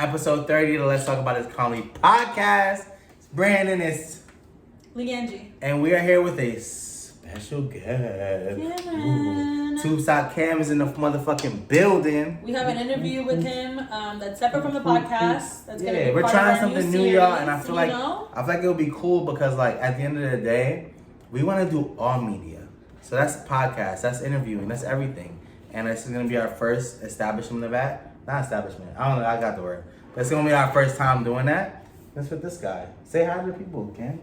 episode 30 of the Let's Talk About This Comedy podcast. It's Brandon, it's Leangie. And we are here with a special guest. Tubesock Cam is in the motherfucking building. We have an interview with him that's separate from the podcast. That's gonna be we're part trying of our something new new, series, y'all, and I feel like it'll be cool because, like, at the end of the day, we want to do all media. So that's podcast, that's interviewing, that's everything, and this is gonna be our first establishment of that. Not establishment. I don't know. I got the word. It's gonna be our first time doing that. That's with this guy. Say hi to the people, Ken.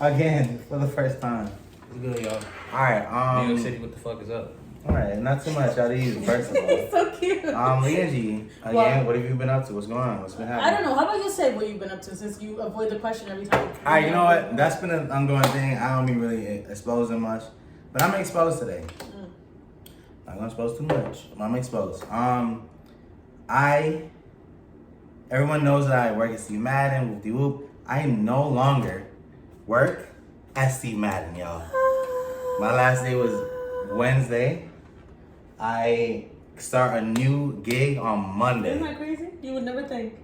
Again, for the first time. What's good, y'all? Alright, New York City, what the fuck is up? Alright, not too much. Y'all these first of all. He's so cute. Leangie, again, what have you been up to? What's going on? What's been happening? I don't know. How about you say what you've been up to since you avoid the question every time? Alright, you know what? That's been an ongoing thing. I don't be really exposing much. But I'm exposed today. Not gonna expose too much. But I'm exposed. Everyone knows that I work at Steve Madden, whoop-de-whoop. I no longer work at Steve Madden, y'all. My last day was Wednesday. I start a new gig on Monday. Isn't that crazy? You would never think.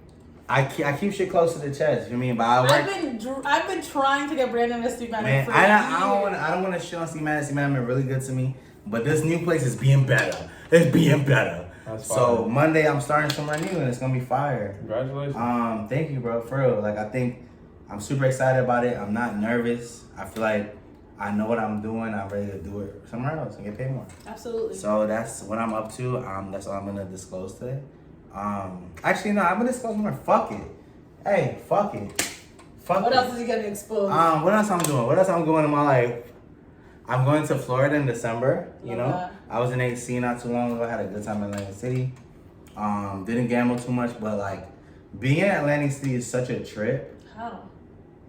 I keep shit close to the chest. You know what I mean? But I work. I've been trying to get Brandon to Steve Madden. Man, for I don't want to shit on Steve Madden. Steve Madden been really good to me. But this new place is being better. It's being better. So Monday I'm starting somewhere new and it's gonna be fire. Congratulations. Thank you, bro. For real. Like, I think I'm super excited about it. I'm not nervous. I feel like I know what I'm doing. I'm ready to do it somewhere else and get paid more. Absolutely. So that's what I'm up to. That's all I'm gonna disclose today. Actually no, I'm gonna disclose more. Fuck it. Hey, fuck it. Fuck what it. else is he gonna expose? What else I'm doing? What else I'm doing in my life? I'm going to Florida in December. You know, that. I was in AC not too long ago. I had a good time in Atlantic City. Didn't gamble too much, but like being in Atlantic City is such a trip. How?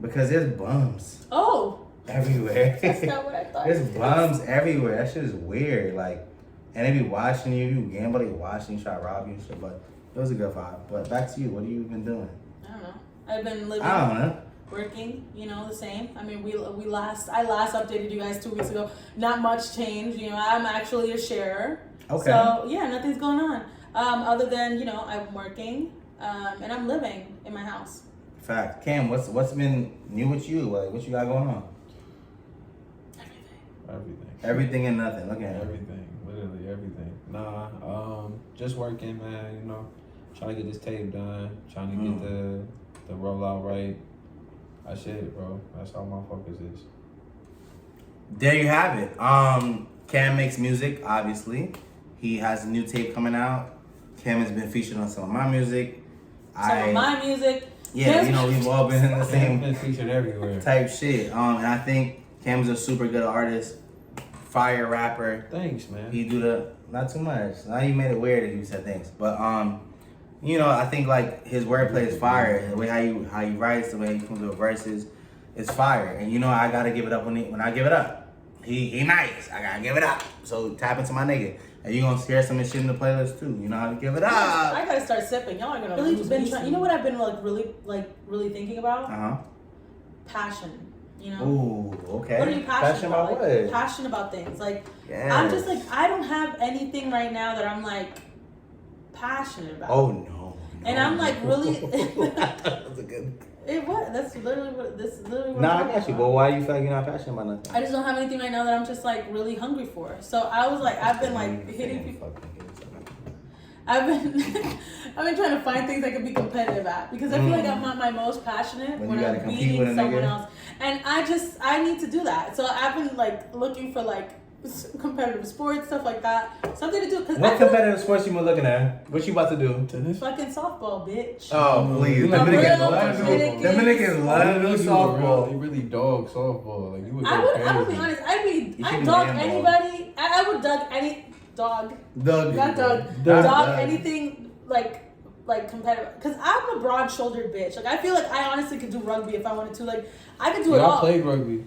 Because there's bums. Oh. Everywhere. That's not what I thought. There's bums everywhere. That shit is weird. Like, and they be watching you. You gamble, they watching you, try to rob you and shit. But it was a good vibe. But back to you. What have you been doing? I don't know. I've been living. I don't know. Working, you know, the same. I mean, I last updated you guys 2 weeks ago. Not much change. You know, I'm actually a sharer. Okay. So yeah, nothing's going on. Other than, you know, I'm working, and I'm living in my house. Fact. Cam, what's been new with you? Like, what you got going on? Everything and nothing. Look at everything. Literally everything. Nah, just working, man. You know, trying to get this tape done. Trying to get the rollout right. That's it, bro. That's all my focus is. There you have it. Cam makes music, obviously. He has a new tape coming out. Cam has been featured on some of my music. My music. Yeah, you know, we've all been in the same been featured everywhere type shit. And I think Cam's a super good artist, fire rapper. Thanks, man. He do not too much. Now you made it weird that you said thanks, but you know, I think like his wordplay is fire. The way how he writes, the way he comes with verses, it's fire. And you know, I gotta give it up when I give it up. He nice. I gotta give it up. So tap into my nigga. And you gonna hear some of his shit in the playlist too. You know how to give it up. I gotta start sipping. Y'all are gonna really been trying. You know what I've been really thinking about? Passion. You know. Ooh, okay. What are you passionate about? What? Like, passionate about things. Like, yes. I'm just like, I don't have anything right now that I'm like passionate about. Oh no. And I'm like really. That's a good. That's literally what this is literally. What I got you. But why you feel like you're not passionate about nothing? I just don't have anything right now that I'm just like really hungry for. So I was like, I've been like hitting people. I've been trying to find things I could be competitive at because I feel like I'm not my most passionate when I'm beating someone else, and I need to do that. So I've been like looking for like competitive sports, stuff like that, something to do. What competitive sports you been looking at? What you about to do? Tennis? Fucking softball, bitch. Oh please, Dominicans love to do softball. They really dog softball. Like you would. I would be honest. I'd dog anybody. I would dog any dog. Dog anything like competitive. Because I'm a broad-shouldered bitch. Like I feel like I honestly could do rugby if I wanted to. Like I could do it all. I played rugby.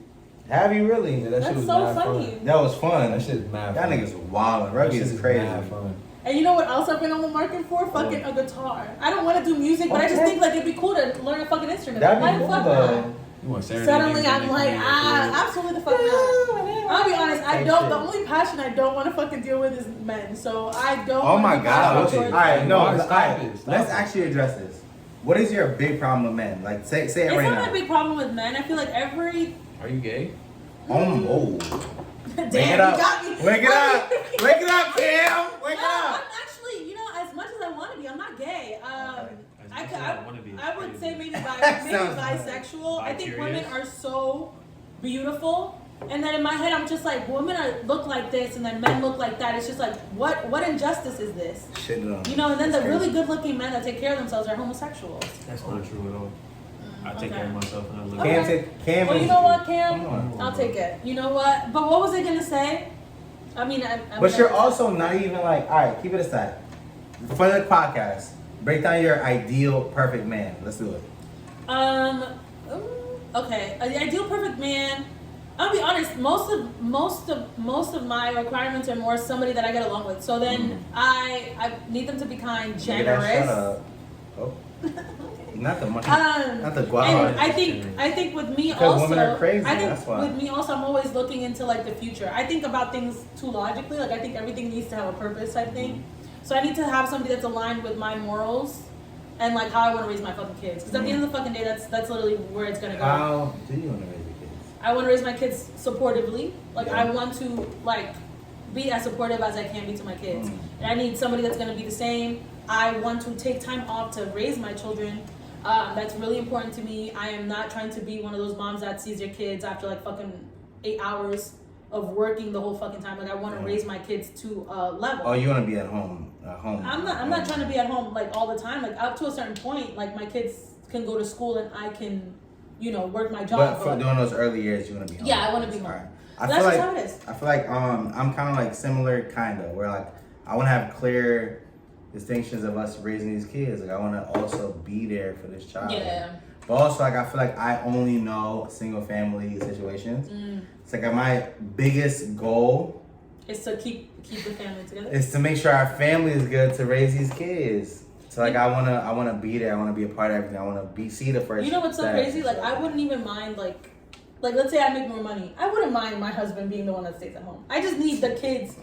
Have you really? Yeah, that's shit was so mad funny. Fun. That was fun. That shit is mad Y'all fun. niggas wild. Rugby is crazy. Mad fun. And you know what else I've been on the market for? Fucking a guitar. I don't want to do music, but I just think like it'd be cool to learn a fucking instrument. That'd like, be why cool the fuck though. not? You want Suddenly I'm like, absolutely the fuck not. I'll be honest, I don't. The only passion I don't want to fucking deal with is men. So I don't. Oh my God. Okay. All right, no. All Stop right. it. Stop Let's it. actually address this. What is your big problem with men? Like, say it It's right not now. my big problem with men. I feel like every. Are you gay? Oh. Damn, Wake it you up. got me. Wake it up. Wake it up, Cam. Wake it No, up. I'm actually, as much as I want to be, I'm not gay. Okay. I would say maybe Sounds bisexual. I think women Bi-curious. are so beautiful. And then in my head, I'm just like, women look like this, and then men look like that. It's just like, what injustice is this? Shit, no. And then the That's really crazy. good-looking men that take care of themselves are homosexuals. That's not true at all. I take Okay. care of myself and I look. Okay. Cam Well, is- you know what, Cam? Come on. I'll take it. You know what? But what was I gonna say? I mean, But you're also not even like, all right, keep it aside. For the podcast, break down your ideal perfect man. Let's do it. Okay. The ideal perfect man. I'll be honest. Most of my requirements are more somebody that I get along with. So then I need them to be kind, Nigga, that shut generous. up. Oh. Not the money. Um, Not the And guava. I think with me Because also, women are crazy, I think that's why. with me also, I'm always looking into like the future. I think about things too logically. Like I think everything needs to have a purpose. I think so. I need to have somebody that's aligned with my morals and like how I want to raise my fucking kids. Because at the end of the fucking day, that's literally where it's gonna go. How do you want to raise your kids? I want to raise my kids supportively. Like Yeah. I want to like be as supportive as I can be to my kids. And I need somebody that's gonna be the same. I want to take time off to raise my children. That's really important to me. I am not trying to be one of those moms that sees their kids after like fucking 8 hours of working the whole fucking time. Like I want to raise my kids to a level. Oh, you want to be at home? I'm not trying to be at home like all the time. Like up to a certain point, like my kids can go to school and I can, work my job. But for during those early years, you want to be home. Yeah, I wanna be home. Alright. That's just how it is. I feel like I'm kind of like similar, kind of, where like I want to have clear distinctions of us raising these kids. Like I want to also be there for this child. Yeah. But also like I feel like I only know single family situations. It's like my biggest goal It's to keep the family together. is to make sure our family is good to raise these kids. So like I wanna be there. I wanna be a part of everything. I wanna see the first. You know what's so step. crazy? Like I wouldn't even mind like let's say I make more money. I wouldn't mind my husband being the one that stays at home. I just need the kids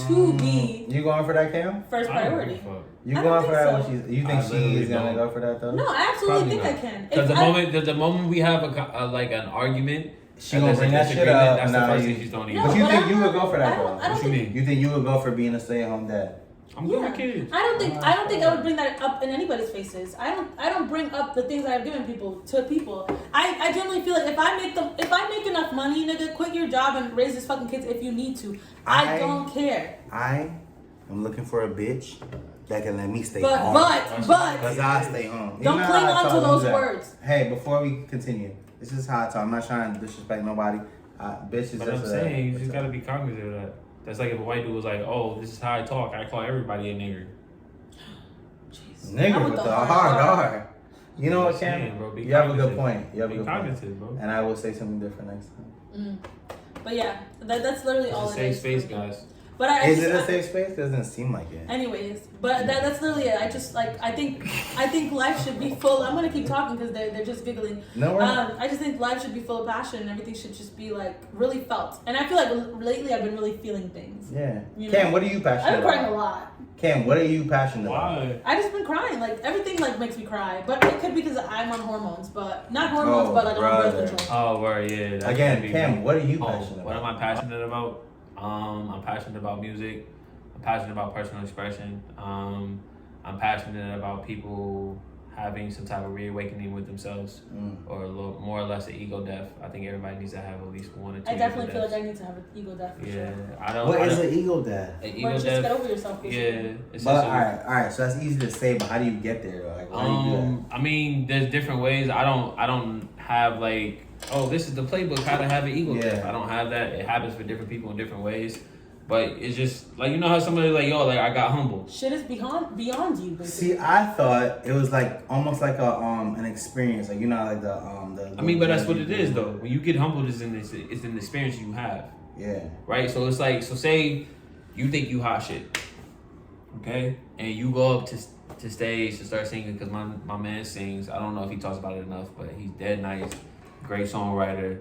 to be You going for that, Cam? first I don't priority. give a fuck. You I going don't for think that so. when she's? You think I literally she's gonna don't. go for that though? No, I absolutely Probably think I not. can. Because If the moment we have like an argument, She and gonna there's a bring that shit disagreement, up. That's Nah, the first you- thing she's throwing No, in. But you but think I you would don't- go for that I don't- though? I don't What you think- mean? You think you would go for being a stay-at-home dad? I'm good with kids. I don't think I would bring that up in anybody's faces. I don't bring up the things I've given people to people. I generally feel like if I make enough money, nigga, quit your job and raise these fucking kids if you need to. I don't care. I'm looking for a bitch that can let me stay But home. but Cause I stay home. You don't know cling how I on to told you those that. words. Hey, before we continue, this is how I talk. I'm not trying to disrespect nobody. Bitch is But just I'm saying, you just gotta be cognizant of that. That's like if a white dude was like, "Oh, this is how I talk. I call everybody a nigger." Jeez. Nigga I'm with the hard R. You know what, I'm saying, Cam? bro, be You have a good cognizant. point. You have a Be good point. cognizant, bro. And I will say something different next time. But yeah, that's literally all It's it a is. safe space, guys. But I Is just, it a safe space? Doesn't seem like it. anyways, but that's literally it. I just like I think life should be full. I'm gonna keep talking because they're just giggling. No, we're not. I just think life should be full of passion and everything should just be like really felt. And I feel like lately I've been really feeling things. Yeah. You Cam, know? what are you I've passionate been crying a about? lot. Cam, what are you passionate about? Why? I just been crying. Like everything like makes me cry. But it could be because I'm on hormones, but not hormones, Oh, but like I'm on brother. birth control. Oh, word, yeah. That's Again, gonna be Cam, me. what are you Oh, passionate what about? am I passionate about? I'm passionate about music. I'm passionate about personal expression. I'm passionate about people having some type of reawakening with themselves, or a little more or less an ego death. I think everybody needs to have at least one or two. I definitely ego feel like deaths. I need to have an ego death for Yeah, sure. I don't. What I is don't- an ego death? An Or ego just death? get over yourself. Yeah, But essentially. all right. So that's easy to say, but how do you get there? Like, how do you do that? I mean, there's different ways. I don't have like, oh, this is the playbook how to have an ego Yeah. death. I don't have that. It happens for different people in different ways. But it's just like, you know how somebody like, yo, like I got humbled. Shit is beyond you, basically. See, I thought it was like almost like a an experience, like you know, like the I mean, but that's what it is though. When you get humbled, it's an experience you have, Yeah. right? So it's like, so say you think you hot shit, okay, and you go up to stage to start singing because my man sings. I don't know if he talks about it enough, but he's dead nice, great songwriter,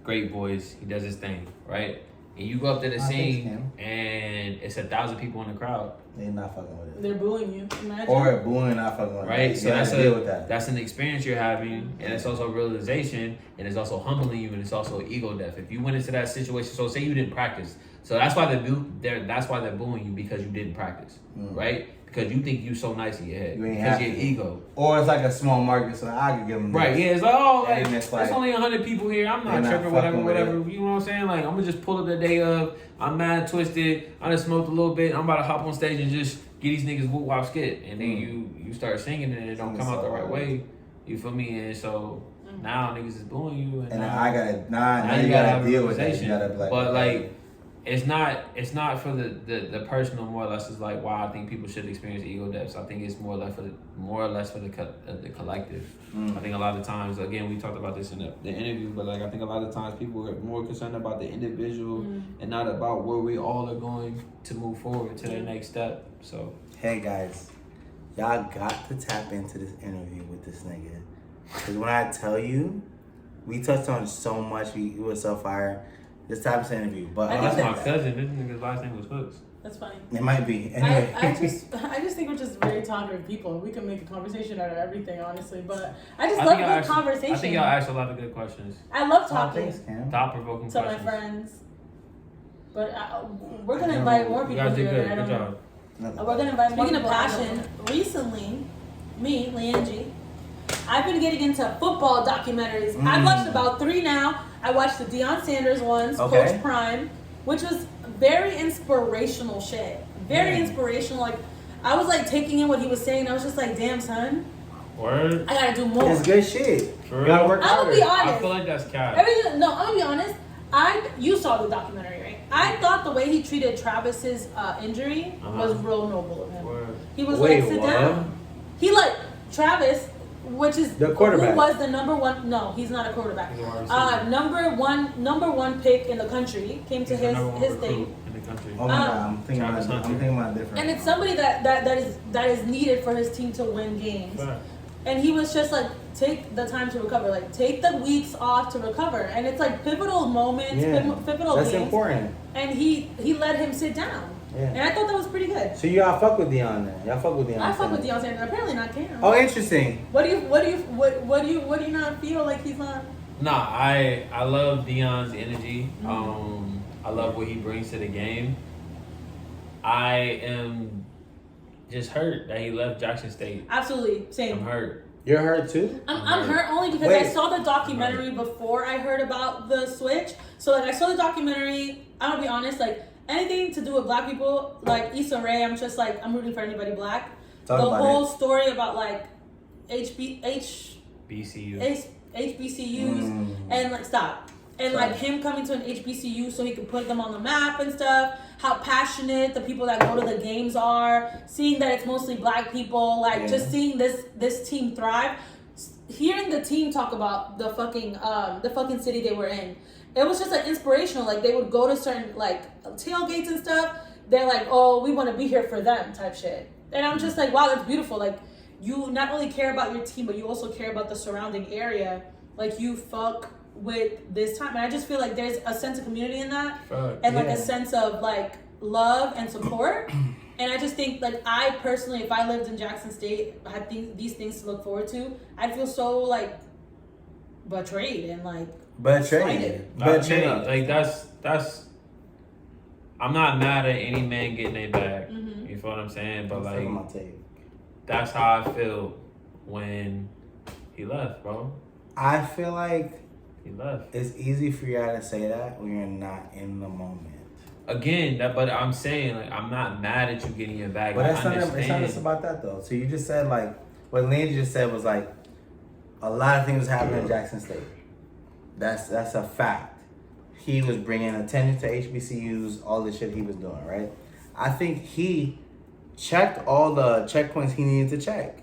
great voice. He does his thing, right? and you go up to the Thanks, scene Cam. and it's 1,000 people in the crowd. They're not fucking with it. They're booing you. Imagine. Or booing, not fucking with it. Right, You so gotta that's deal with that. that's an experience you're having, and it's also a realization, and it's also humbling you, and it's also ego death. If you went into that situation, so say you didn't practice, so that's why that's why they're booing you because you didn't practice, right? Because you think you so nice in your head You ain't because have your to. ego. Or it's like a small market, so I could give them Right, this. yeah, it's like, oh, like, And it's there's like- only 100 people here. I'm not They're not tripping, whatever, fucking with whatever. You know what I'm saying? Like, I'm gonna just pull up the day of. I'm mad twisted. I done smoked a little bit. I'm about to hop on stage and just get these niggas whoop wop skit. And then you start singing and it don't come out the right way. You feel me? And so now niggas is booing you. And now, I gotta, now you you gotta have a deal with that. realization. You gotta be like, but okay. like, it's not for the personal, more or less. It's like why I think people should experience ego deaths. I think it's more or less for the collective. I think a lot of times, again, we talked about this in the interview, but like I think a lot of times people are more concerned about the individual and not about where we all are going to move forward to the next step. So Hey guys, y'all got to tap into this interview with this nigga. Cause when I tell you, we touched on so much. He was so fire. This type of interview, but I that's think my cousin. This nigga's last name was Hooks. That's funny. it might be anyway. I just think we're just very talkative people. We can make a conversation out of everything, honestly. But I just love good conversation. I think y'all asked a lot of good questions. I love talking Thanks, Cam. Thought provoking to my questions. friends. But we're gonna invite more You people guys did here. good. I Good don't job. know. We're gonna invite. Speaking of passion, recently, me, Leangie, I've been getting into football documentaries. I've watched about 3 now. I watched the Deion Sanders ones, Okay. Coach Prime, which was very inspirational shit. Very inspirational. Like, I was like taking in what he was saying. I was just like, damn, son, Word. I gotta do more. It's good shit. For You gotta real? work I'm gonna be harder. honest. I feel like that's cap. No, I'm gonna be honest. You saw the documentary, right? I thought the way he treated Travis's injury was real noble of him. Word. He was Wait, like, sit what? down. He like Travis, which is The quarterback. who was the number one. No, he's not a quarterback. He's a wide receiver. Number one pick in the country came to He's the number one his recruit thing, in the country. Oh my god, I'm thinking Travis about Hunter. different. and it's somebody that is needed for his team to win games. Fact. And he was just like, take the time to recover, like take the weeks off to recover, and it's like pivotal moments, pivotal That's games. important. And he let him sit down. Yeah. And I thought that was pretty good. So y'all fuck with Deion then? Y'all fuck with Deion? I fuck with Sanders? Deion Sanders. Apparently not Cam. Oh, interesting. What do you not feel like he's not? Nah, I love Deion's energy. I love what he brings to the game. I am just hurt that he left Jackson State. Absolutely, same. I'm hurt. You're hurt too? I'm hurt only because I saw the documentary before I heard about the switch. So like I saw the documentary. I'm gonna be honest, like anything to do with black people, like Issa Rae, I'm just like I'm rooting for anybody black. Talk the about whole story about like HBCUs and like stop. And like him coming to an HBCU so he could put them on the map and stuff. How passionate the people that go to the games are. Seeing that it's mostly black people. Like just seeing this team thrive. Hearing the team talk about the fucking city they were in. It was just like inspirational. Like they would go to certain like tailgates and stuff. They're like, oh, we want to be here for them type shit. And I'm just like, wow, that's beautiful. Like you not only care about your team, but you also care about the surrounding area. Like you fuck with this time, and I just feel like there's a sense of community in that, and like a sense of like love and support. And I just think like I personally, if I lived in Jackson State, had these things to look forward to, I'd feel so like betrayed and like Betrayed. Like that's. I'm not mad at any man getting their bag. You feel what I'm saying? But like, that's how I feel when he left, bro. I feel like he left. It's easy for y'all to say that when you're not in the moment. Again, but I'm saying like I'm not mad at you getting your bag. But I it's not just about that though. So you just said like what Lynn just said was like a lot of things happening in Jackson State. That's a fact. He was bringing attention to HBCUs, all the shit he was doing, right? I think he checked all the checkpoints he needed to check.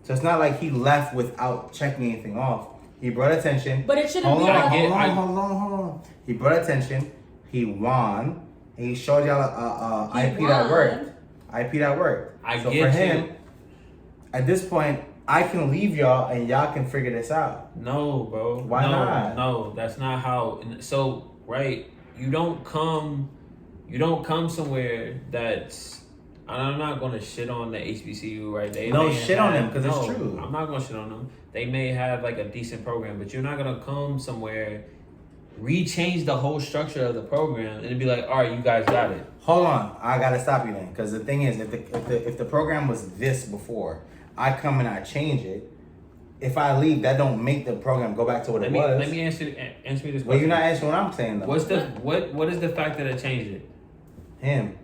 So it's not like he left without checking anything off. He brought attention. But it shouldn't be Hold on. He brought attention. He won. And he showed y'all a IP that worked. IP that worked. So for him, at this point, I can leave y'all and y'all can figure this out. No, bro. Why not? No, that's not how. So, right, you don't come somewhere that's. I'm not gonna shit on the HBCU, right? No shit on them because it's true. I'm not gonna shit on them. They may have like a decent program, but you're not gonna come somewhere, rechange the whole structure of the program, and be like, all right, you guys got it. Hold on, I gotta stop you then, because the thing is, if the program was this before, I come and I change it. If I leave, that don't make the program go back to what it was. Let me answer me this question. Well, you're not answering what I'm saying though. What is the fact that it changed it? Him.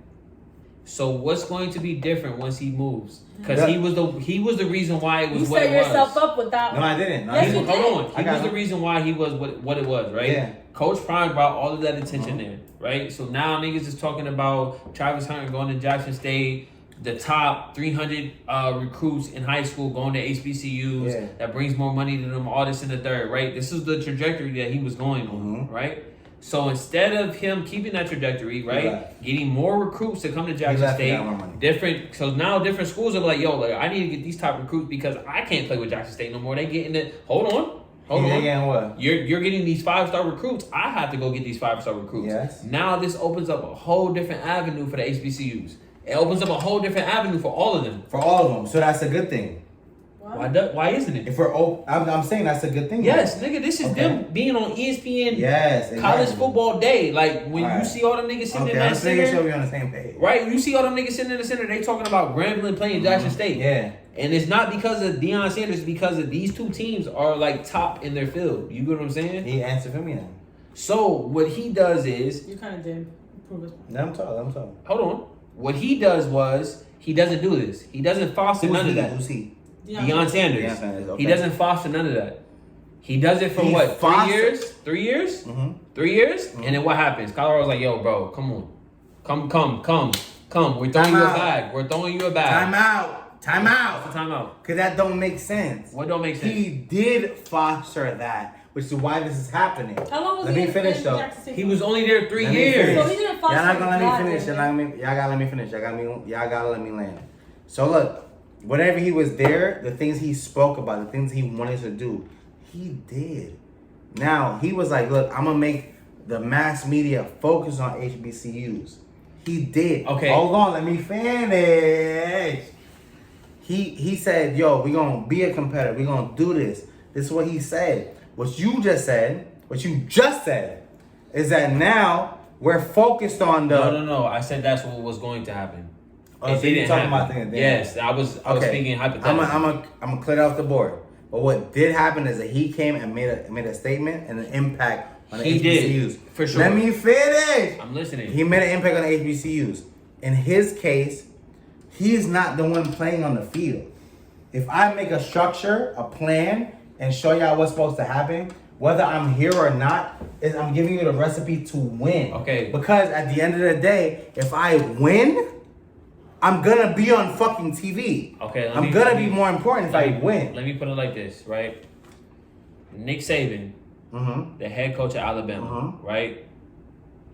So what's going to be different once he moves? Because he was the reason why it was you what it was. You set yourself up with that. No, I didn't. No, yes, you Hold on. He was the reason why he was what it was, right? Yeah. Coach Prime brought all of that attention there, right? So now niggas is talking about Travis Hunter going to Jackson State, the top 300 recruits in high school going to HBCUs, that brings more money to them, all this and the third, right? This is the trajectory that he was going on, right? So instead of him keeping that trajectory, right, getting more recruits to come to Jackson State, so now different schools are like, yo, like I need to get these top recruits because I can't play with Jackson State no more. They getting it. Hold on. Getting what? You're getting these 5-star recruits. I have to go get these 5-star recruits. Yes. Now this opens up a whole different avenue for the HBCUs. It opens up a whole different avenue for all of them. For all of them. So that's a good thing. Why isn't it? If we're I'm saying that's a good thing. Yes, nigga, this is them being on ESPN. Yes, exactly. College football day. Like when you see all them niggas sitting in that center. Sure, we on the same page. Right, you see all them niggas sitting in the center. They talking about Grambling playing Jackson State. Yeah, and it's not because of Deion Sanders. It's because of these two teams are like top in their field. You get what I'm saying? He answered for me then. So what he does is you kind of did prove it. I'm talking. Hold on. What he does was he doesn't do this. He doesn't foster none of that. Who's he? Deion Sanders. Deion Sanders, okay. He doesn't foster none of that. He does it for 3 years? 3 years? Mm-hmm. 3 years? Mm-hmm. And then what happens? Colorado's like, yo, bro, come on. Come. We're throwing you a bag. We're throwing you a bag. Time out. What's a timeout? Because that don't make sense. What don't make sense? He did foster that, which is why this is happening. How long was Let me finish though. He was only there 3 years. So he didn't foster. Y'all not gonna let me finish. Y'all gotta let me finish. Y'all gotta let me land. So look. Whatever he was there, the things he spoke about, the things he wanted to do, he did. Now, he was like, look, I'm going to make the mass media focus on HBCUs. He did. Okay. Hold on, let me finish. He said, yo, we're going to be a competitor. We're going to do this. This is what he said. What you just said is that now we're focused on the... No. I said that's what was going to happen. Oh, so you're talking about things. Yes, I was speaking hypothetically. I'm gonna clear it off the board. But what did happen is that he came and made a statement and an impact on the HBCUs. Did, for sure. Let me finish. I'm listening. He made an impact on the HBCUs. In his case, he's not the one playing on the field. If I make a structure, a plan, and show y'all what's supposed to happen, whether I'm here or not, I'm giving you the recipe to win. Okay. Because at the end of the day, if I win, I'm gonna be on fucking TV. Okay, I'm gonna be more important if I win. Let me put it like this, right? Nick Saban, the head coach of Alabama, right?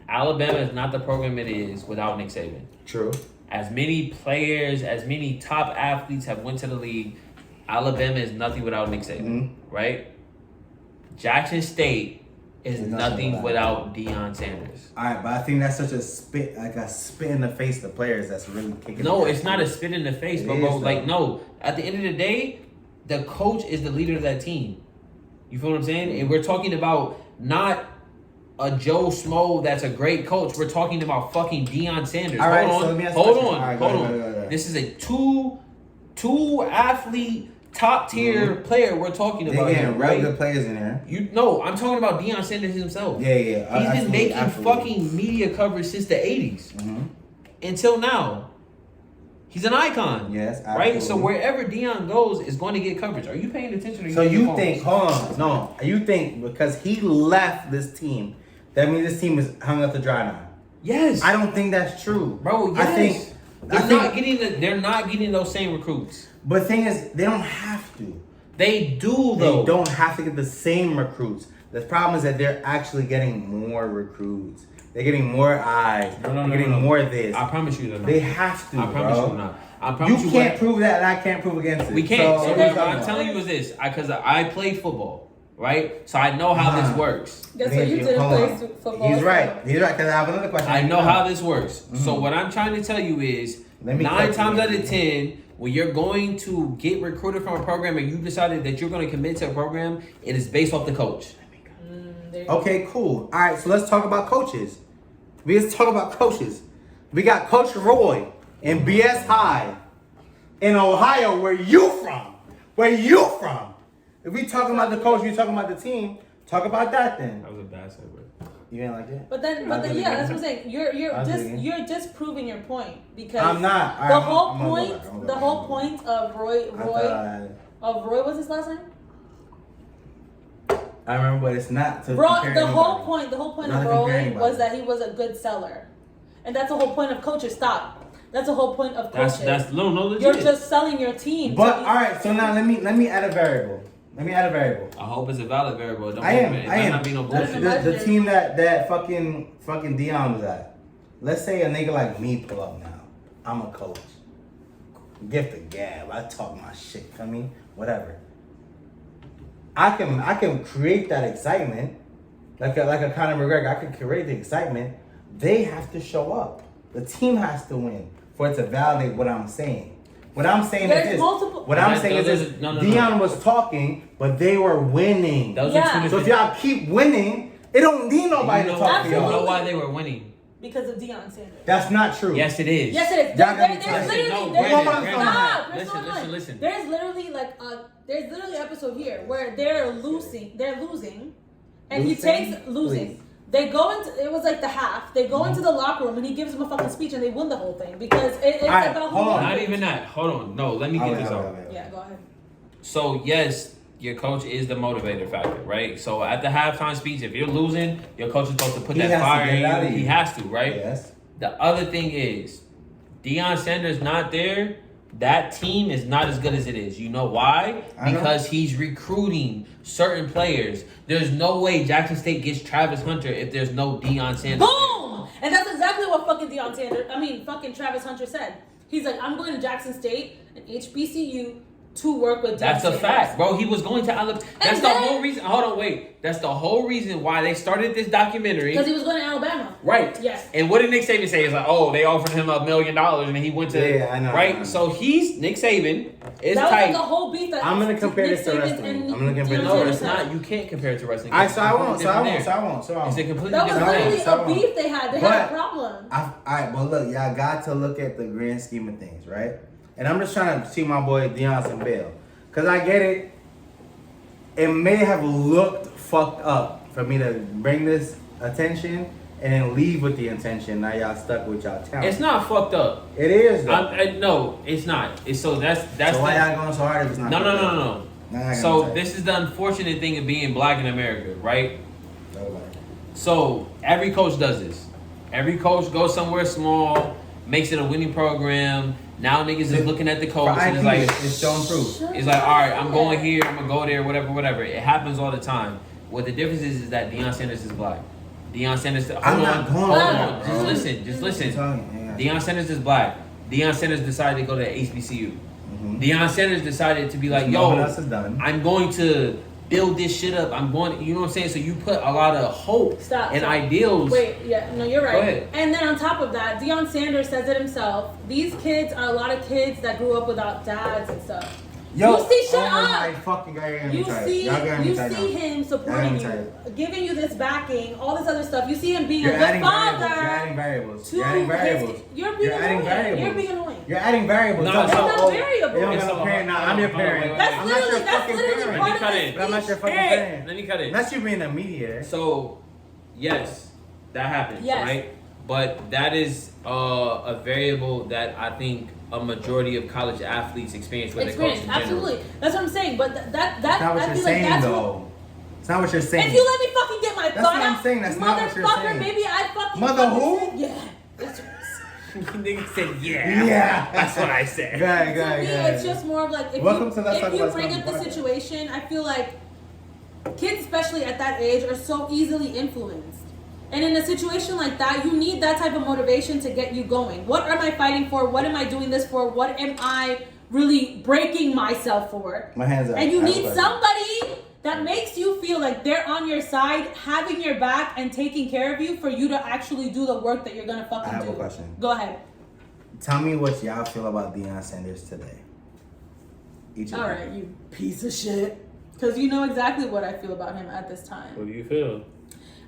Alabama is not the program it is without Nick Saban. True. As many players, as many top athletes have went to the league, Alabama is nothing without Nick Saban, right? Jackson State is nothing without Deion Sanders. All right, but I think that's such a spit in the face of the players that's really kicking. No, it's not a spit in the face, bro. Like, no. At the end of the day, the coach is the leader of that team. You feel what I'm saying? And we're talking about not a Joe Smo that's a great coach. We're talking about fucking Deion Sanders. All right, hold so on. let me ask Hold you a on. question. Hold All on. right, go ahead. This is a two athlete top tier player we're talking about They're here, getting right? real good players in there. I'm talking about Deion Sanders himself. Yeah. He's been making fucking media coverage since the 80s. Until now. He's an icon. Yes, absolutely. Right? So wherever Deion goes is going to get coverage. Are you paying attention or So you think, hold on, no. You think because he left this team, that means this team is hung up to dry now? Yes. I don't think that's true. Bro, yes. They're not getting those same recruits. But the thing is, they don't have to. They do, though. They don't have to get the same recruits. The problem is that they're actually getting more recruits. They're getting more eyes. They're getting more of this. I promise you they're not. They have to, I promise bro. you not. I promise you can't prove that, and I can't prove against it. We can't. So what I'm talking telling you is this. Because I played football, right? So I know how this works. Guess what? You didn't play football. He's right. He's right. Because I have another question. I know how this works. So what I'm trying to tell you is 9 times out of 10, when you're going to get recruited from a program and you decided that you're going to commit to a program, it is based off the coach. Okay, cool. All right, so let's talk about coaches. Let's talk about coaches. We got Coach Roy in BS High in Ohio. Where you from? Where you from? If we talking about the coach, we talking about the team. Talk about that then. That was a bad segue. You ain't like that? But then, yeah, that's what I'm saying. You're just proving your point because I'm not. The whole point of Roy what's his last name? I remember, but it's not to Roy. compare The whole anybody. point of Roy was that he was a good seller, and that's the whole point of coaches. Stop. That's the whole point of coaches. That's no legit. You're just selling your team. But all right, so now let me add a variable. I hope it's a valid variable. I am. Not be no bullshit. The team that fucking Deion was at. Let's say a nigga like me pull up now. I'm a coach. Gift a gab. I talk my shit. I mean, whatever. I can create that excitement, like a Conor McGregor. I can create the excitement. They have to show up. The team has to win for it to validate what I'm saying. What I'm saying is this. Deion was talking, but they were winning. So if y'all keep winning, it don't need nobody to talk to y'all. You know why they were winning? Because of Deion Sanders. That's not true. Yes, it is. Yes, it is. Listen. There's literally an episode here where they're losing, and he takes losing. Please. They go into, it was like the half. They go into the locker room and he gives them a fucking speech and they win the whole thing because it's like a whole. Not even that. Hold on. No, let me get this out. Yeah, go ahead. So yes, your coach is the motivator factor, right? So at the halftime speech, if you're losing, your coach is supposed to put that fire in you. He has to, right? Yes. The other thing is, Deion Sanders not there. That team is not as good as it is. You know why? Because he's recruiting certain players. There's no way Jackson State gets Travis Hunter if there's no Deion Sanders. Boom! And that's exactly what fucking Travis Hunter said. He's like, I'm going to Jackson State and HBCU to work with That's Deion a fact, bro. He was going to Alabama. That's the whole reason. Hold on, wait. That's the whole reason why they started this documentary. Because he was going to Alabama. Right. Yes. And what did Nick Saban say? It's like, oh, they offered him $1 million and he went to. Yeah, I know. Right. I know. So Nick Saban is that tight. was like a whole beef that I'm gonna compare this to wrestling. No, it's not. You can't compare it to wrestling. I won't. It's a completely that was different. literally a beef they had. They had a problem. Alright, well look, y'all got to look at the grand scheme of things, right? And I'm just trying to see my boy Deion some bail. Cause I get it. It may have looked fucked up for me to bring this attention and then leave with the intention. Now y'all stuck with y'all talent. It's not fucked up. It is though. No, it's not. That's so why y'all going so hard if it's not? No. So this is the unfortunate thing of being black in America, right? So every coach does this. Every coach goes somewhere small, makes it a winning program. Now niggas is looking at the coach and it's like it's showing proof. It's like, all right, I'm going here, I'm gonna go there, whatever. It happens all the time. What the difference is that Deion Sanders is black. Deion Sanders. Hold on. Just listen. Deion Sanders is black. Deion Sanders decided to go to HBCU. Deion Sanders decided to be like, yo, I'm going to build this shit up. I'm going, you know what I'm saying? So you put a lot of hope and ideals. Wait, yeah, no, you're right. Go ahead. And then on top of that, Deion Sanders says it himself. These kids are a lot of kids that grew up without dads and stuff. Yo, you see, shut up. You see him supporting you, giving you this backing, all this other stuff. You see him being a good father. You're adding variables. You're adding variables. You're being annoying. You're adding variables. No, it's not variable. I'm your parent. That's literally part of it. But I'm not your fucking parent. Let me cut it. That's you being a mediator. So, yes, that happens, right? But that is a variable that I think a majority of college athletes experience with their coach in general. Absolutely. That's what I'm saying. But that's not what you're saying, though. It's not what you're saying. If you let me fucking get my thought out, that's what I'm saying. That's not what you're saying. Maybe I fucking mother who? Yeah. That's what Nigga said yeah. That's what I said. Go ahead. It's just more of like if you bring up the situation, I feel like kids, especially at that age, are so easily influenced. And in a situation like that, you need that type of motivation to get you going. What am I fighting for? What am I doing this for? What am I really breaking myself for? My hands up. And you need somebody that makes you feel like they're on your side, having your back, and taking care of you for you to actually do the work that you're gonna fucking do. I have a question. Go ahead. Tell me what y'all feel about Deion Sanders today. All right, you piece of shit. Because you know exactly what I feel about him at this time. What do you feel?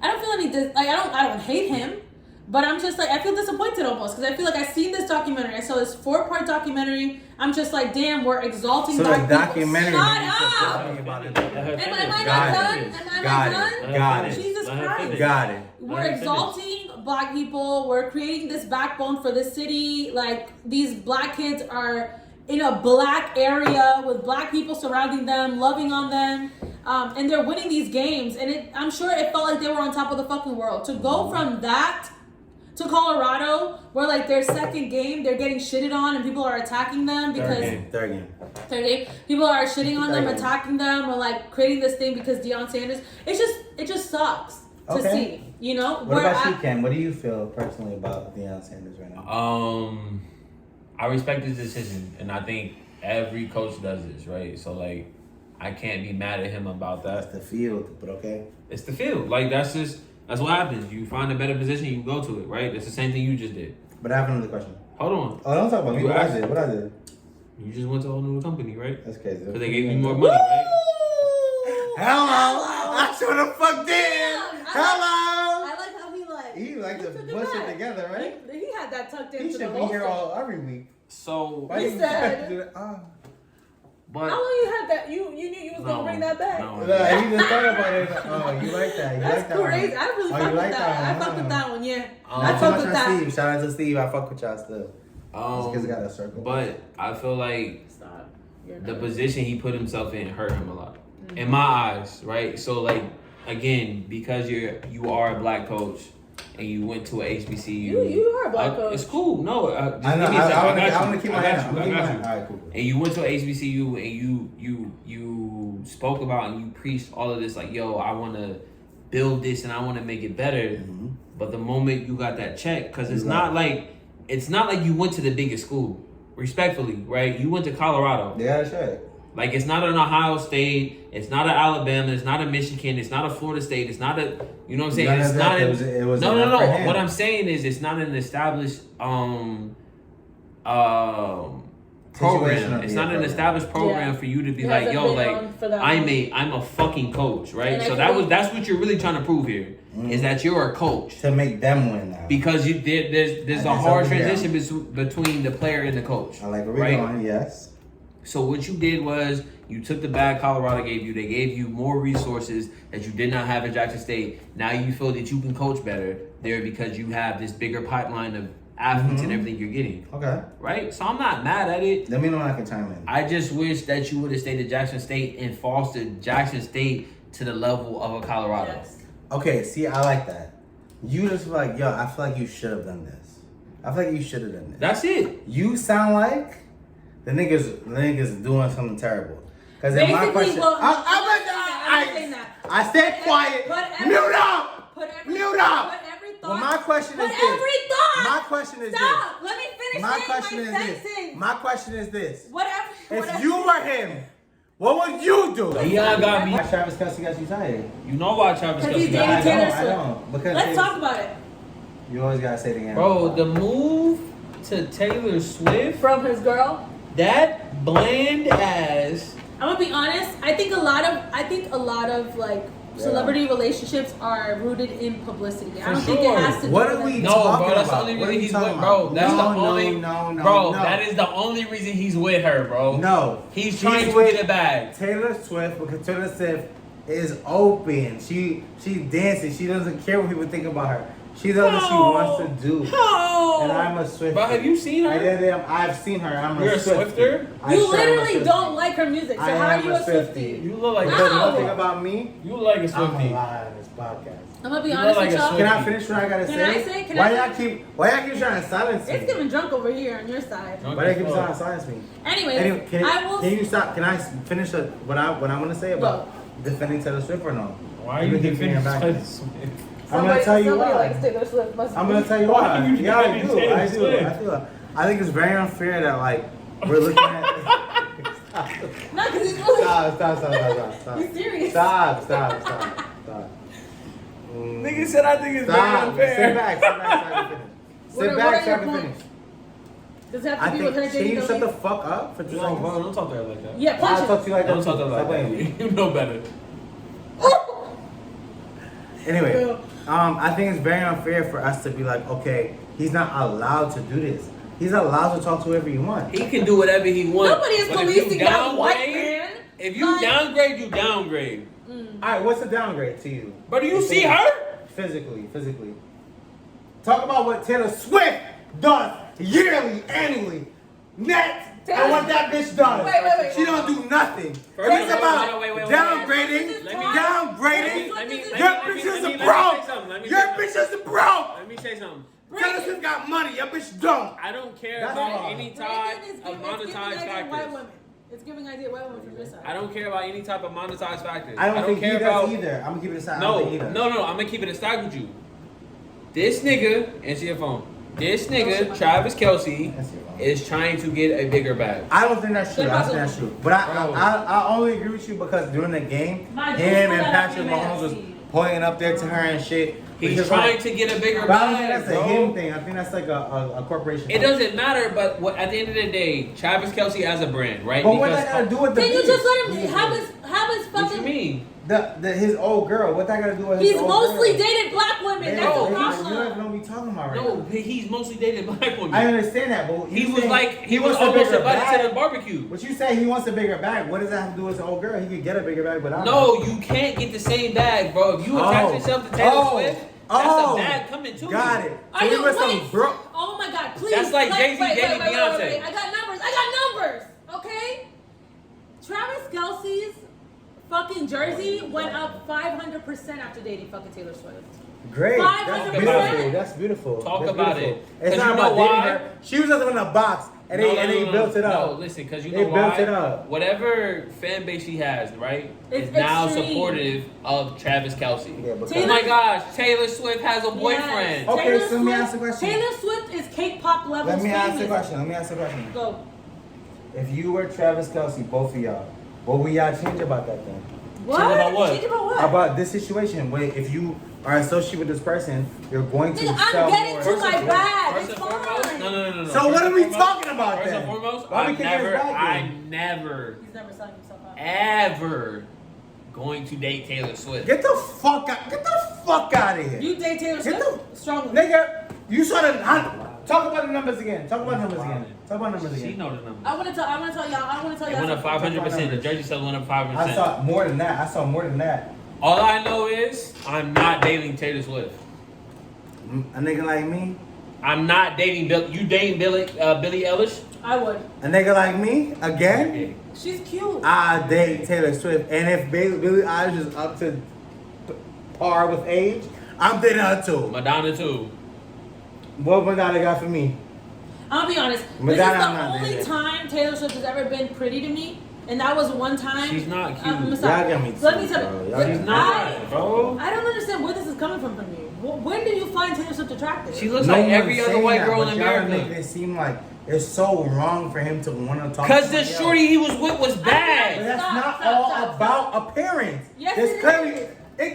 I don't feel any I don't hate him, but I'm just like I feel disappointed almost because I feel like I've seen this documentary. I saw this 4-part documentary. I'm just like, damn, we're exalting so black the people. documentary. Shut up! Am I not done? Got it. Jesus Christ. Got it. We're exalting black people. We're creating this backbone for the city. Like these black kids are in a black area with black people surrounding them, loving on them, and they're winning these games. And I'm sure it felt like they were on top of the fucking world. To go from that to Colorado, where like their second game, they're getting shitted on and people are attacking them because third game. People are shitting on them, attacking them, or like creating this thing because Deion Sanders. It just sucks to see. You know. What about you, Cam? What do you feel personally about Deion Sanders right now? I respect his decision, and I think every coach does this, right? So like, I can't be mad at him about that. That's the field, but okay. It's the field. Like that's what happens. You find a better position, you go to it, right? It's the same thing you just did. But I have another question. Hold on. Oh, don't talk about me. What I did? You just went to a whole new company, right? That's crazy. Because they gave you more money, right? Hello. I should have fucked in. Hello. I like how He like to took it push back. it together, right? He had that tucked into He the should be holster. here every week. So, Why He you said- do that? but How long you had that? You knew you was gonna bring that back. No. He just thought about it. Oh, you like that? You That's like that crazy. one? I really Oh, fuck you with like that. that I one, fuck with that one. Yeah, I Not too fuck much with on that. Steve. Shout out to Steve. I fuck with y'all still. This kid's got a circle. But I feel like Stop. You're the not. position he put himself in hurt him a lot, in my eyes, right? So like again, because you are a black coach and you went to a HBCU, You are a black coach. It's cool. No, just I know. give me a second. I got want to you. keep I my got hand. you. I got you. All right, cool. And you went to a HBCU and you spoke about and you preached all of this like, yo, I want to build this and I want to make it better. Mm-hmm. But the moment you got that check, because it's not like you went to the biggest school. Respectfully, right? You went to Colorado. They got a check. Like it's not an Ohio State, it's not an Alabama, it's not a Michigan, it's not a Florida State, it's not a, you know what I'm saying? It's not. It was no. enough for him. What I'm saying is, it's not an established program. It's not an established program for you to be It like, hasn't yo, been like on for that I'm a fucking coach, right? And So actually- that's what you're really trying to prove here, is that you're a coach. To make them win now. Because there's a hard transition between the player and the coach. I like where we're right? going, yes. So what you did was you took the bag Colorado gave you. They gave you more resources that you did not have at Jackson State. Now you feel that you can coach better there because you have this bigger pipeline of athletes and everything you're getting. Okay. Right? So I'm not mad at it. Let me know when I can chime in. I just wish that you would have stayed at Jackson State and fostered Jackson State to the level of a Colorado. Yes. Okay, see, I like that. You just feel like, yo, I feel like you should have done this. I feel like you should have done this. That's it. You sound like the niggas doing something terrible. Because in my Basically, question, well, I said quiet. Mute up. Mute up. Put every thought. Well, my question is Put this. every thought. My question is Stop. Let me finish My saying question my is this. sentence. My question is this. Whatever. If you were him, what would you do? Deion got me. Why Travis Kelce got you tired? You know why Travis Because he's Kelce dating got Taylor me? Swift. I don't. Because Let's talk about it. You always gotta say it again. Bro, the move to Taylor Swift, From his girl. that bland ass. I'm gonna be honest. I think a lot of like celebrity relationships are rooted in publicity. I don't think it sure. has to do What with are we it. No, talking bro, that's about? the only What are reason you he's talking with, bro. about? That's the No, only, no, bro. no. That is the only reason he's with her, bro. No. He's trying to with get it back. Taylor Swift, because Taylor Swift is open. She dancing. She doesn't care what people think about her. She does what she wants to do. No. And I'm a Swiftie. Bro, have you seen her? Yeah, I've seen her. I'm You're a a Swiftie. Swifter? I You sure am a literally Swiftie. don't like her music. So I how are am you a a Swiftie. Swiftie? You look like Because a No. one thing Swiftie. about me, You look like a I'm Swiftie. alive in this podcast. I'm gonna be You honest look with like a y'all. Can I finish what I gotta Can say? I say? Can why I y'all keep trying to silence me? It's getting drunk over here on your side. Drunk Why they as keep fuck. trying to silence me? Anyways, Can you stop? Can I finish what I'm gonna say about defending Taylor Swift or no? Why are you keep bringing defending it back? Taylor Swift? I'm gonna tell you somebody why. likes Taylor Swift. I'm gonna tell you Why why. are you Yeah, I defending do. Taylor I do. Swift? I think it's very unfair that like we're looking at. No, because he's really. Stop. He's serious. Stop. Nigga said I think it's very Stop. unfair. Sit back so I can finish. Sit back so I can finish. Does it have I to be with her think, can dating you the shut the lead? fuck up for 2 No, seconds? bro, don't talk to her like that. Yeah, punch I'll it. talk to you like that. Don't talk to her Stop like playing. that. You know better. Anyway, I think it's very unfair for us to be like, okay, he's not allowed to do this. He's allowed to talk to whoever he wants. He can do whatever he wants. Nobody is But if policing you that white downgrade- man. If you downgrade, you downgrade. All right, what's the downgrade to you? But do you see her? Physically. Talk about what Taylor Swift does yearly, annually, net, and what that bitch does. Wait. She don't do nothing. First It's of all, about wait. downgrading. Let me- Downgrading. Let me Your let bitch is me a say broke. something. Let me Your say something. bitch is a broke. Let me say something. Taylor Swift got money. Your bitch don't. I don't care That's about wrong. any type Brandon is of giving monetized idea white factors. women. It's giving idea white women from this side. I don't care about any type of monetized factors. I don't think he care does about either. I'm gonna keep it aside. I No, don't think he does. no, I'm gonna keep it a stack with you. This nigga, answer your phone. This nigga, Travis Kelce, Answer your phone. is trying to get a bigger bag. I don't think that's true. Good I don't think that's true. But I only agree with you because during the game, My him dude, and that Patrick man Mahomes was seed. pointing up there to her and shit. He's Because, trying like, to get a bigger But I don't think bag, that's a him bro. thing. I think that's like a corporation. It thing. doesn't matter, but at the end of the day, Travis Kelce as a brand, right? But what that gotta do with the Can you beef? just let him have his What you fucking? mean? His old girl? What that gotta do with his He's old mostly girl? dated black women. Man, That's no, a you don't problem. even know what we talking about right No, now. he's mostly dated black women. I understand that, but He you was saying like, he was wants a almost bigger invited to bag. the barbecue. What you say? He wants a bigger bag. What does that have to do with his old girl? He could get a bigger bag without. No, you can't get the same bag, bro. If you attach yourself to Taylor Swift, that's a bag coming to Got you. it. Are So you he was some wait? broke. Oh my God! Please. That's like Jay-Z wait, dating wait, Beyonce. I got numbers. Okay. Travis Kelce's fucking jersey went up 500% after dating fucking Taylor Swift. Great. 500%. That's beautiful. That's beautiful. Talk That's about beautiful. it. It's 'Cause not you know about dating why? her. She was just in a box and they built it up. No, listen, because you They know built why? it up. Whatever fan base she has, right, It's is now extreme. supportive of Travis Kelce. Yeah, because Oh my gosh, Taylor Swift has a boyfriend. Yes. Okay, Taylor so let me Swift- ask a question. Taylor Swift is K-pop levels Let me ask famous. a question. Go. If you were Travis Kelce, both of y'all, what would y'all change about that then? What? about what? Change about what? About this situation where if you are associated with this person, you're going to Nigga, sell I'm getting more. to my bag. First It's and foremost, fine. no. So First what and are we foremost- talking about First then? and foremost, Why we I'm kicking his never, back then? He's never selling himself out. ever going to date Taylor Swift. Get the fuck out of here. You date Taylor Get Swift? Strongly. Nigga, you saw the talk about the numbers again. Talk about numbers She again. know the number. I want to tell y'all. It went up 500%. The jersey sales went up 5%. I saw more than that. All I know is I'm not dating Taylor Swift. A nigga like me, I'm not dating Bill. You dating Billie Eilish? I would. a nigga like me, again, She's cute. I date Taylor Swift. And if Billie Eilish is up to par with age, I'm dating her too. Madonna too. What Madonna got for me? I'll be honest. Madonna, This I'm is not the only dating. time Taylor Swift has ever been pretty to me, and that was one time. She's not cute. I'm sorry. Y'all got me Let me too, tell bro. you. Y'all got She's me. not, bro. I don't understand where this is coming from you. When do you find Taylor Swift attractive? She looks like every one's other saying white that, girl but in y'all America. make it seem like it's so wrong for him to want to talk. Cause to the somebody shorty else. he was with was But bad. that's Stop, not stop, all stop, about appearance. Yes, There's it clearly. is.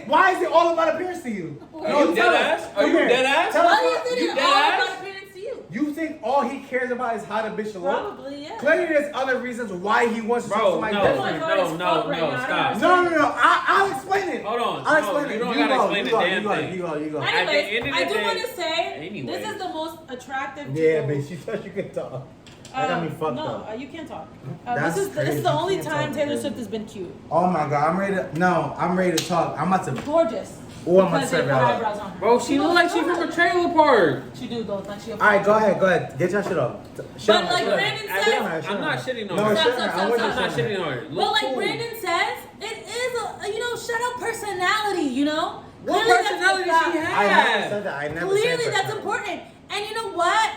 Why is it all about appearance to you? Are you tell dead us. ass? Are Come you here. dead ass? Tell us Why what- do you you think it's dead all ass? about appearance to you? You think all he cares about is how the bitch look? Probably, yeah. Clearly, there's other reasons why he wants to talk to Bro, somebody no, different. stop. No. I'll explain it. Hold on. I'll No, explain you it. don't You gotta go, explain you the go, damn you go, thing. you go. At the Anyways, end of I the do day- want to say Anyway. this is the most attractive. Yeah, duo. bitch, you thought you could talk. That got me fucked no, up. You can't talk. That's This is crazy. the only You can't time talk, Taylor baby. Swift has been cute. Oh my god, I'm ready to talk. I'm about to. Gorgeous. Oh, I'm about to Because they serve put y'all up. eyebrows on her. Bro, she look like she from a trailer park. She do though, like she. All right, go ahead. Get your shit off. But like Brandon says, I'm not shitting on No, her. shut Stop, her. stop, I want stop, you I'm not to shitting on her. but Look like cool. Brandon says, it is a shout out personality. You know. What Clearly that's personality a does she fact. I never have? said that. I never Clearly said that's personality. important. And you know what?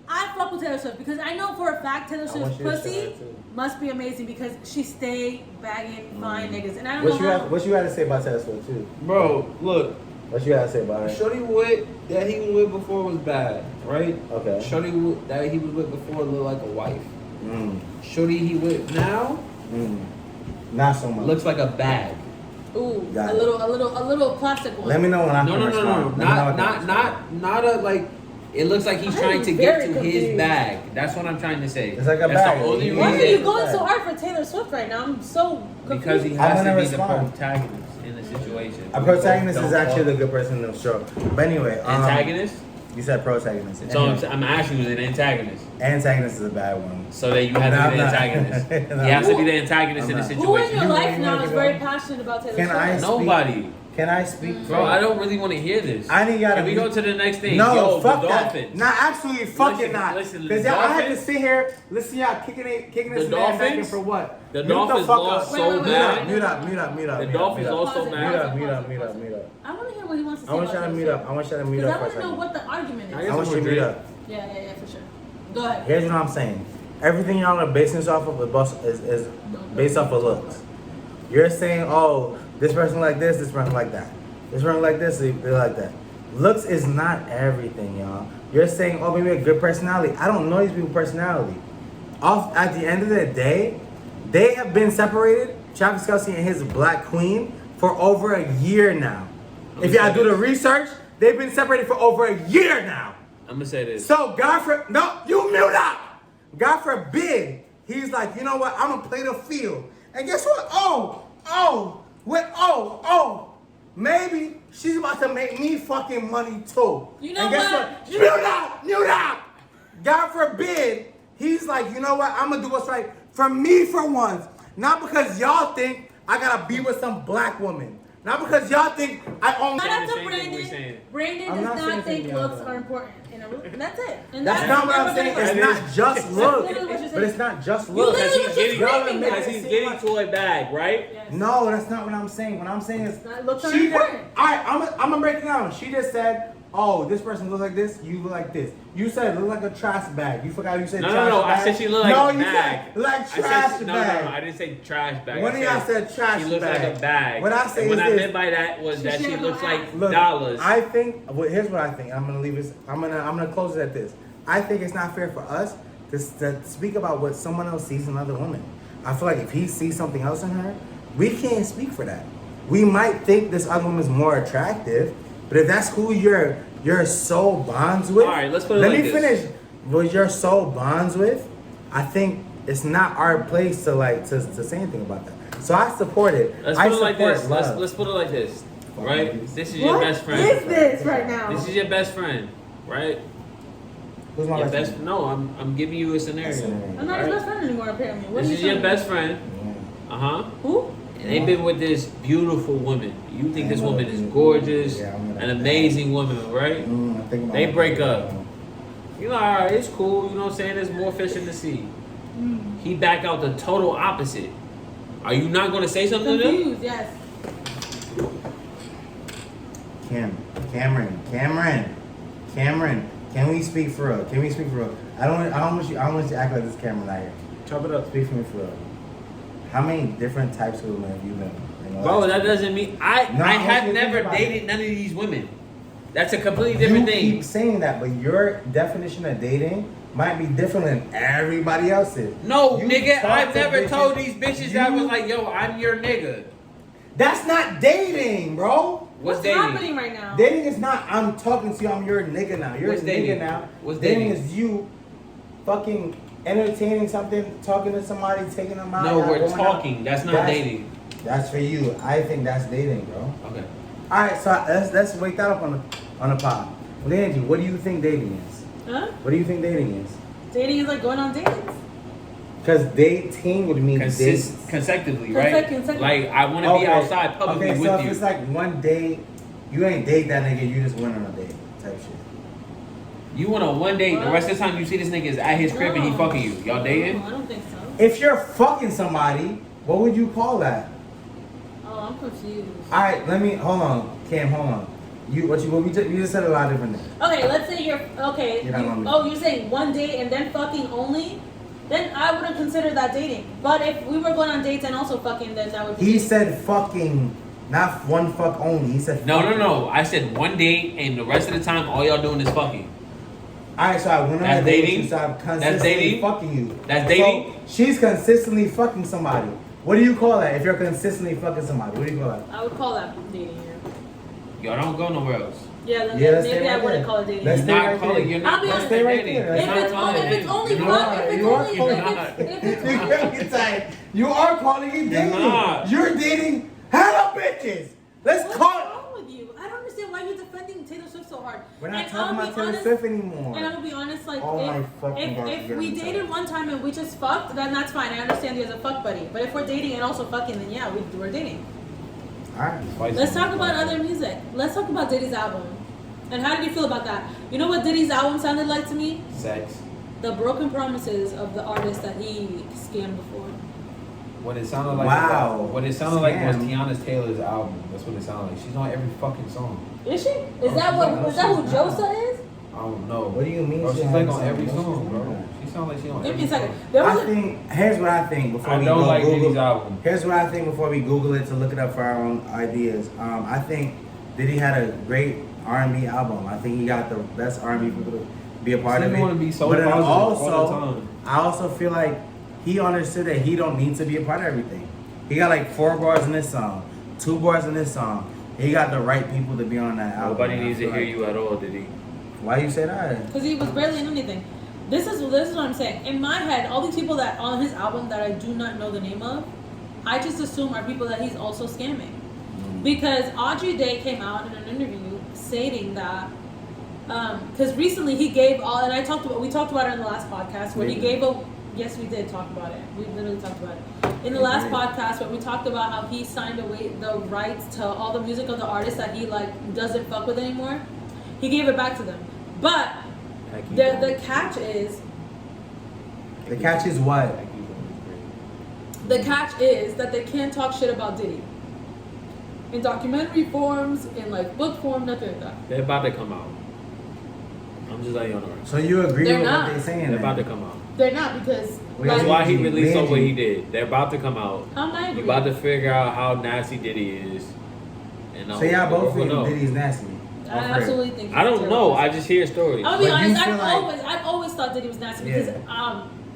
I fuck with Taylor Swift because I know for a fact Taylor I want Swift's you to show pussy that too. must be amazing because she stay bagging fine niggas. And I don't What you know got? how. What you got to say about Taylor Swift too? Bro, look. What you got to say about her? Shorty that he was with before was bad, right? Okay. Shorty that he was with before looked like a wife. Mm. Shorty he with now Not so much. Looks like a bag. Ooh, Got a it. little plastic one. Let me know when I No, can no, respond. no. Let me know when I can respond. Not a like. It looks like he's I'm trying to very get to his confused. bag. That's what I'm trying to say. It's like a That's bag. the only Why Why are reason. you going so hard for Taylor Swift right now? I'm so confused. Because he I'm has gonna to be the respond. protagonist in the situation. A protagonist Don't is actually fall. the good person in the show. But anyway, Antagonist? You said protagonist. So Anyway, I'm asking you, is an antagonist? antagonist is a bad one. So that you have to be the No, I'm not. antagonist. No. He has to be the antagonist I'm in the not. Who in situation. your You life ain't now gonna is go. very passionate about Taylor Can I Swift? speak? Nobody. Can I speak? Bro, I don't really want to hear this. I need y'all Can to we go to the next thing? No, Yo, fuck the that. Dolphins. Nah, absolutely fucking Listen, not. listen, Because the y'all I had to Dolphins- sit here, listen y'all kicking The this man back in Dolphins? for what? The Mute Dolphins fuck lost up. so Wait, bad. Mute up. The Mute Dolphins up. lost so Pause it, bad. Mute up. I want to hear what he wants to say. I want y'all about to Taylor mute up. Swift. I want y'all to mute Because up I for a want to know second. what the argument I is. guess I want you to we're mute good. up. Yeah, for sure. Go ahead. Here's what I'm saying. Everything y'all are basing this off of is based off of looks. You're saying, oh, this person like this person like that. This person like this, they like that. Looks is not everything, y'all. You're saying, oh, maybe a good personality. I don't know these people's personality. At the end of the day, they have been separated, Travis Kelce and his black queen, for over a year now. If y'all do the research, they've been separated for over a year now. I'm gonna say this. So you mute up. God forbid, he's like, you know what? I'm gonna play the field. And guess what? Maybe she's about to make me fucking money too. You know and guess what? Mute up. God forbid, he's like, you know what? I'm gonna do what's right for me for once. Not because y'all think I gotta be with some black woman. Not because y'all think I only. Shout out the to same thing we're saying. Brandon I'm does not saying not think anything looks else. are important. And that's it. And That's not what I'm saying. It's not just looks. literally what you're But it's saying. not just You looks. literally Because was he's just getting, screaming that. because he's getting to a bag, right? Yes. No, that's not what I'm saying. What I'm saying is, Looks are she just, important. I'm gonna break it down. She just said, "Oh, this person looks like this. You look like this." You said look like a trash bag. You forgot you said No, trash no. bag. I said she looked like no, a you bag. said like I said trash no, bag. no. I didn't say trash bag. One of y'all said trash She looks bag. like a bag. What I say and is what I this. meant by that was that should she have looks no like ass. Look, dollars. I think. Well, here's what I think. I'm gonna leave this. I'm gonna close it at this. I think it's not fair for us to speak about what someone else sees in another woman. I feel like if he sees something else in her, we can't speak for that. We might think this other woman's more attractive, but if that's who your soul bonds with, All right, let's put it let like me this. finish. What your soul bonds with, I think it's not our place to say anything about that. So I support it. Let's I put it like support this. love. Let's put it like this. Right? Remedies. This is your best What friend. is this right now? This is your best friend, right? Who's my Your best best. friend? No, I'm giving you a scenario. I'm not his best friend anymore, apparently. What This are is you your telling me? best friend. Uh huh. Who? And they've been with this beautiful woman. You think this woman is gorgeous, Yeah, I'm gonna- an amazing woman, right? I think about They it. break up. You know, all right, it's cool. You know what I'm saying? There's more fish in the sea. He back out the total opposite. Are you not going to say something to them? Confused, yes. Cameron, can we speak for real? I don't want you to act like this Cameron out here. Chop it up. Speak for me for real. How many different types of women have you been? Bro, that doesn't mean I No, I want have you to never think about dated it. none of these women. That's a completely different you thing. keep saying that, but your definition of dating might be different than everybody else's. No, You nigga, talk I've to never bitches- told these bitches that you- was like, yo, I'm your nigga. That's not dating, bro. What's dating? happening right now? Dating is not I'm talking to you, I'm your nigga now. You're What's a dating? nigga now. What's dating? dating? Is you fucking entertaining something, talking to somebody, taking them out. No, y'all we're going out. talking. That's not dating. That's for you. I think that's dating, bro. Okay. Alright, so let's wake that up on the pod. Well, Angie, what do you think dating is? Huh? What do you think dating is? Dating is like going on dates. Because dating would mean dates. Consecutively, right? Consecutively. Like, I want to be outside publicly okay, with so if you. it's like one date, you ain't date that nigga, you just went on a date type shit. You went on one date, the What? rest of the time you see this nigga is at his crib and he No. fucking you. Y'all dating? No, I don't think so. If you're fucking somebody, what would you call that? Oh, I'm confused. Alright, hold on. Cam, hold on. You just said a lot of different things. Okay, let's say you're okay. You're not you- on me. oh, you're saying one date and then fucking only? Then I wouldn't consider that dating. But if we were going on dates and also fucking, then that would be. He said fucking, not one fuck only. He said No, fucking. no, no. I said one date and the rest of the time all y'all doing is fucking. Alright, so I went on That's a date with dating? you, so I'm That's consistently dating? fucking you. That's dating? So she's consistently fucking somebody. What do you call that if you're consistently fucking somebody? What do you call that? I would call that dating. Y'all don't go nowhere else. Yeah, then Yeah, let's maybe stay I right wouldn't there. call it dating. Let's You're stay not right calling. there. You're I'll not be calling honest. Stay right dating. there. It's If not it's calling only, if it's dating. only You one, are- if it's you are only, calling if it's You only, get tired. You are calling it dating. not. You're dating hella bitches. Let's what's call it. wrong with you? I don't understand why you're defending Taylor Swift so hard. We're not And talking I'll about be Taylor honest- Swift anymore. And I'm gonna be honest, like Oh my fucking if, gosh, if you're we gonna be dated tired. one time and we just fucked, then that's fine. I understand you as a fuck buddy. But if we're dating and also fucking, then yeah, we're dating. Alright. Let's talk about other music. Let's talk about Diddy's album. And how did you feel about that? You know what Diddy's album sounded like to me? Sex. The broken promises of the artist that he scammed before. What it sounded like. Wow. What it sounded like was Scam. Tiana Taylor's album. That's what it sounded like. She's on every fucking song. Is she? Is Oh, that she's what? not. Is that who She's not. Josa is? I don't know. What do you mean? Bro, she she's has like a on every No, she's song, bro. not. She sounds like she on Give every me a second. song. There was I think here's what I think before I we don't go like Google. Diddy's album. Here's what I think before we Google it to look it up for our own ideas. I think Diddy had a great R&B album. I think he got the best R&B people to be a part Some of it. people wanna be so but then positive all the also, time. I also feel like he understood that he don't need to be a part of everything. He got like 4 bars in this song, 2 bars in this song. He got the right people to be on that album. Nobody I needs to feel hear like- you at all, did he? Why you say that? because he was barely in anything. This is what I'm saying. In my head, all these people that on his album that I do not know the name of, I just assume are people that he's also scamming. Because Audrey Day came out in an interview stating that because recently he gave all, and we talked about it in the last podcast where he gave a. Yes, we did talk about it. We literally talked about it in the last podcast where we talked about how he signed away the rights to all the music of the artists that he like doesn't fuck with anymore. He gave it back to them, but the catch is The catch is what? that they can't talk shit about Diddy in documentary forms, in like book form, nothing like that. They're about to come out. I'm just letting you know. So you agree They're with not. what they're saying? They're then? about to come out. They're not because Wait, That's Like, why he Benji, released on what Benji. he did. They're about to come out. how am I You agree? about to figure out how nasty Diddy is. And So y'all both we'll think know. Diddy's nasty. I Off rip. absolutely think. I don't he's know. terrible. I just hear stories. I'll be But you honest. feel I've always thought that he was nasty Yeah. because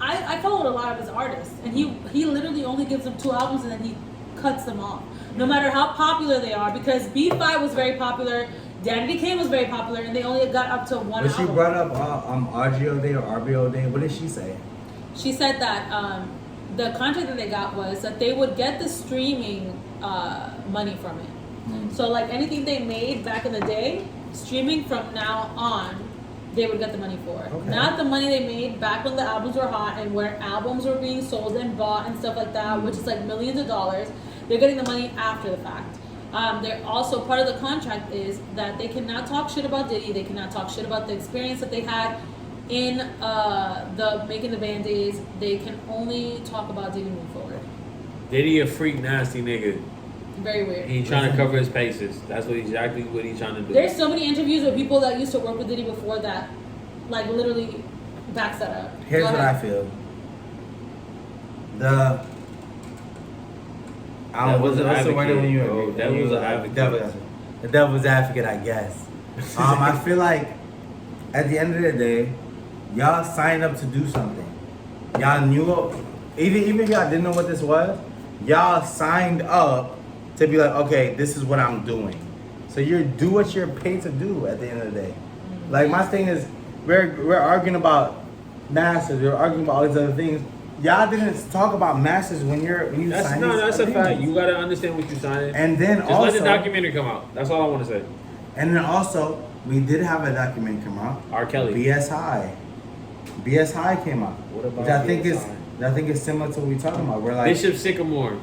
I followed a lot of his artists, and he literally only gives them 2 albums and then he cuts them off, no matter how popular they are. Because B5 was very popular, Danny Kane was very popular, and they only got up to 1 But she album. brought up RGO Day or RBO Day. What did she say? She said that the contract that they got was that they would get the streaming money from it. So like anything they made back in the day, streaming from now on, they would get the money for. Okay. Not the money they made back when the albums were hot and where albums were being sold and bought and stuff like that, which is like millions of dollars. They're getting the money after the fact. They're also part of the contract is that they cannot talk shit about Diddy. They cannot talk shit about the experience that they had in the making the band days. They can only talk about Diddy moving forward. Diddy a freak nasty nigga. Very weird. He trying to cover his bases. That's exactly what he's trying to do. There's so many interviews with people that used to work with Diddy before that, like literally backs that up. Here's Go what I ahead. feel. The I don't know what's the word when you bro. agree? Devil's advocate. The devil's advocate, I guess. I feel like at the end of the day, y'all signed up to do something. Y'all knew, even if y'all didn't know what this was, y'all signed up to be like, okay, this is what I'm doing. So you do what you're paid to do at the end of the day. Like my thing is, we're arguing about masters, we're arguing about all these other things. Y'all didn't talk about masters when you That's signed no, these that's a fact. agreements. You gotta understand what you're signing. And then Just also, let the documentary come out. That's all I want to say. and then also, we did have a documentary come out. R. Kelly. BS High. BS High came out. What about which I think BS is High? I think is similar to what we're talking about. We're like Bishop Sycamore.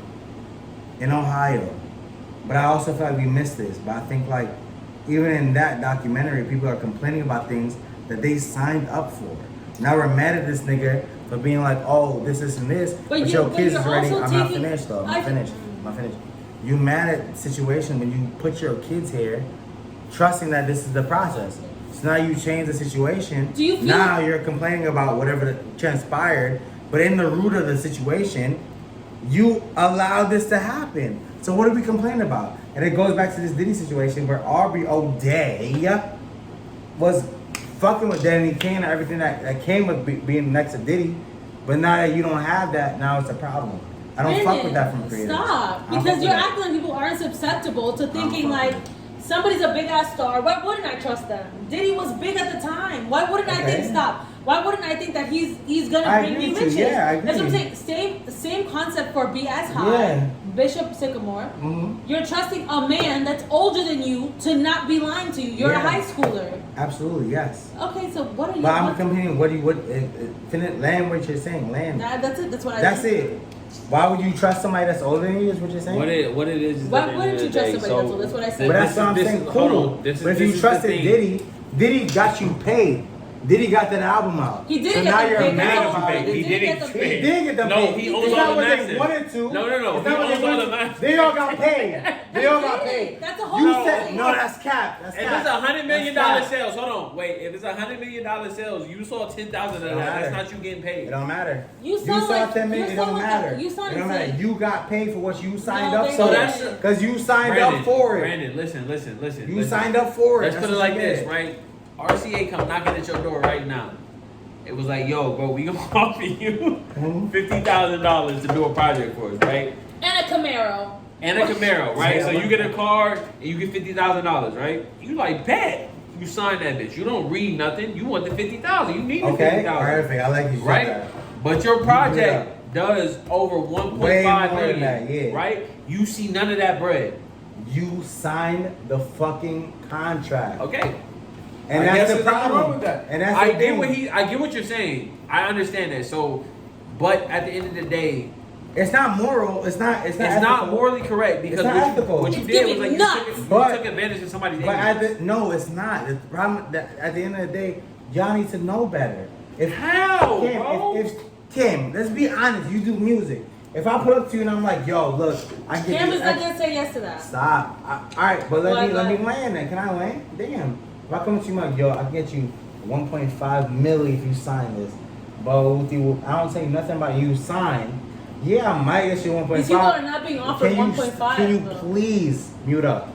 in Ohio. But I also feel like we missed this. But I think like even in that documentary, people are complaining about things that they signed up for. Now we're mad at this nigga for being like, oh, this and this. But your kids you're is ready. also I'm not taking- finished though. I'm I- not finished. You mad at the situation when you put your kids here, trusting that this is the process. So now you change the situation. Do you feel now you're complaining about whatever transpired, but in the root of the situation, you allowed this to happen. So what are we complaining about? And it goes back to this Diddy situation where RBO Day was fucking with Danny Kane and everything that came with being next to Diddy. But now that you don't have that, now it's a problem. I don't fuck with that from creators. Stop, because you're acting like people aren't susceptible to thinking like somebody's a big ass star. Why wouldn't I trust them? Diddy was big at the time. Why wouldn't I think Why wouldn't I think that he's gonna bring me riches? Yeah, I agree. That's what I'm saying. Same concept for BS High. Yeah. Bishop Sycamore. You're trusting a man that's older than you to not be lying to you. You're a high schooler. Absolutely, yes. Okay, so what are you? But I'm complaining. Land what you're saying. Land. That's it. That's what I. That's it. Why would you trust somebody that's older than you? Is what you're saying? What it is Why wouldn't you trust somebody that's older? That's what I said. But that's what I'm saying. Cool. But if you trusted Diddy got you paid. Diddy got that album out. He did so get now the you're paid. mad That's all. about it. He did get the He paid. did get them No, paid. he owns It's all not the what they masters. wanted to. No. It's He not what owns they all wanted the to. masters. They all got paid. They all got paid. That's a whole. You said no. That's cap. That's If cap. it's $100 million That's cap. sales, hold on, wait. If it's $100 million sales, you saw 10,000 of that. That's not you getting paid. It don't matter. You saw like, 10 million. It don't matter. You sound it don't matter. insane. You got paid for what you signed No, up they for. didn't. Because you signed up for it. Brandon, listen. You signed up for it. Let's put it like this, right? RCA come knocking at your door right now. It was like, yo, bro, we gonna offer you $50,000 to do a project for us, right? And a Camaro. Right? So you get a car and you get $50,000, right? You like, bet. You sign that bitch. You don't read nothing. You want the $50,000. You need the $50,000. Okay, perfect. I like you. Right? That. But your project does over 1.5 million, that, yeah. right? You see none of that bread. You signed the fucking contract. Okay. And that's the problem. With that. And that's I get what you're saying. I understand that. So, but at the end of the day, it's not moral. It's not morally correct because what you did was like you took advantage of somebody's ignorance. No, it's not. The problem that at the end of the day, y'all need to know better. Kim, let's be honest. You do music. If I put up to you and I'm like, yo, look, I get Cam is not gonna say yes to that. Stop. All right, but let me land then. Can I land? Damn. If I come to you like, yo, I can get you 1.5 million if you sign this. But with you, I don't say nothing about you sign. Yeah, I might get you 1.5. These people are not being offered 1.5. Can you please mute up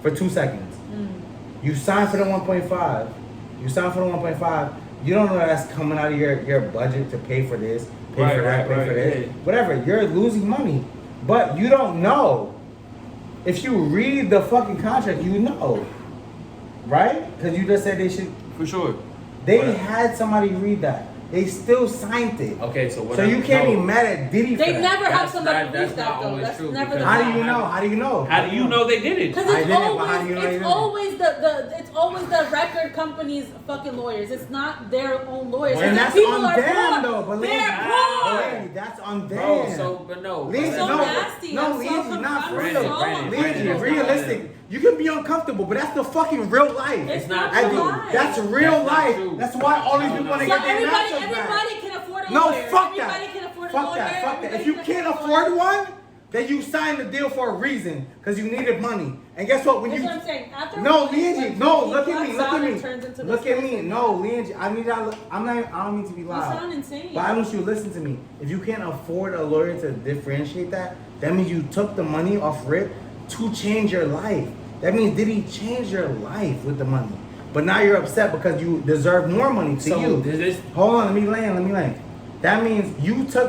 for 2 seconds? You signed for the 1.5. You signed for the 1.5. You don't know that's coming out of your budget to pay for this, pay for that, pay for this. Whatever. You're losing money. But you don't know. If you read the fucking contract, you know. Right? Because you just said they should. For sure. They had somebody read that. They still signed it. Okay, so you can't be mad at Diddy. They for never that. have somebody read that though. That's never the. How do you know? How do you know? How do you know they did it? Because it's always the record company's fucking lawyers. It's not their own lawyers. And that's on them though. But they're poor. That's on them. Bro, but no. It's so nasty. No, Easy, not for Brandon, real. Realistic. You can be uncomfortable, but that's the fucking real life. It's not true. That's real life. That's why all these people want to get their masters back. Everybody can afford a No, lawyer. fuck that. Everybody can afford a Fuck lawyer. that. Fuck that. If you can't afford one, then you signed the deal for a reason, because you needed money. And guess what? That's what I'm saying. After no, Leangie, no, look at me. Look at me. No, Leangie, I don't mean to be loud. You sound insane. But I want you to listen to me. If you can't afford a lawyer to differentiate that means you took the money off rip to change your life. That means Diddy changed your life with the money. But now you're upset because you deserve more money to you. Hold on, let me land. That means you took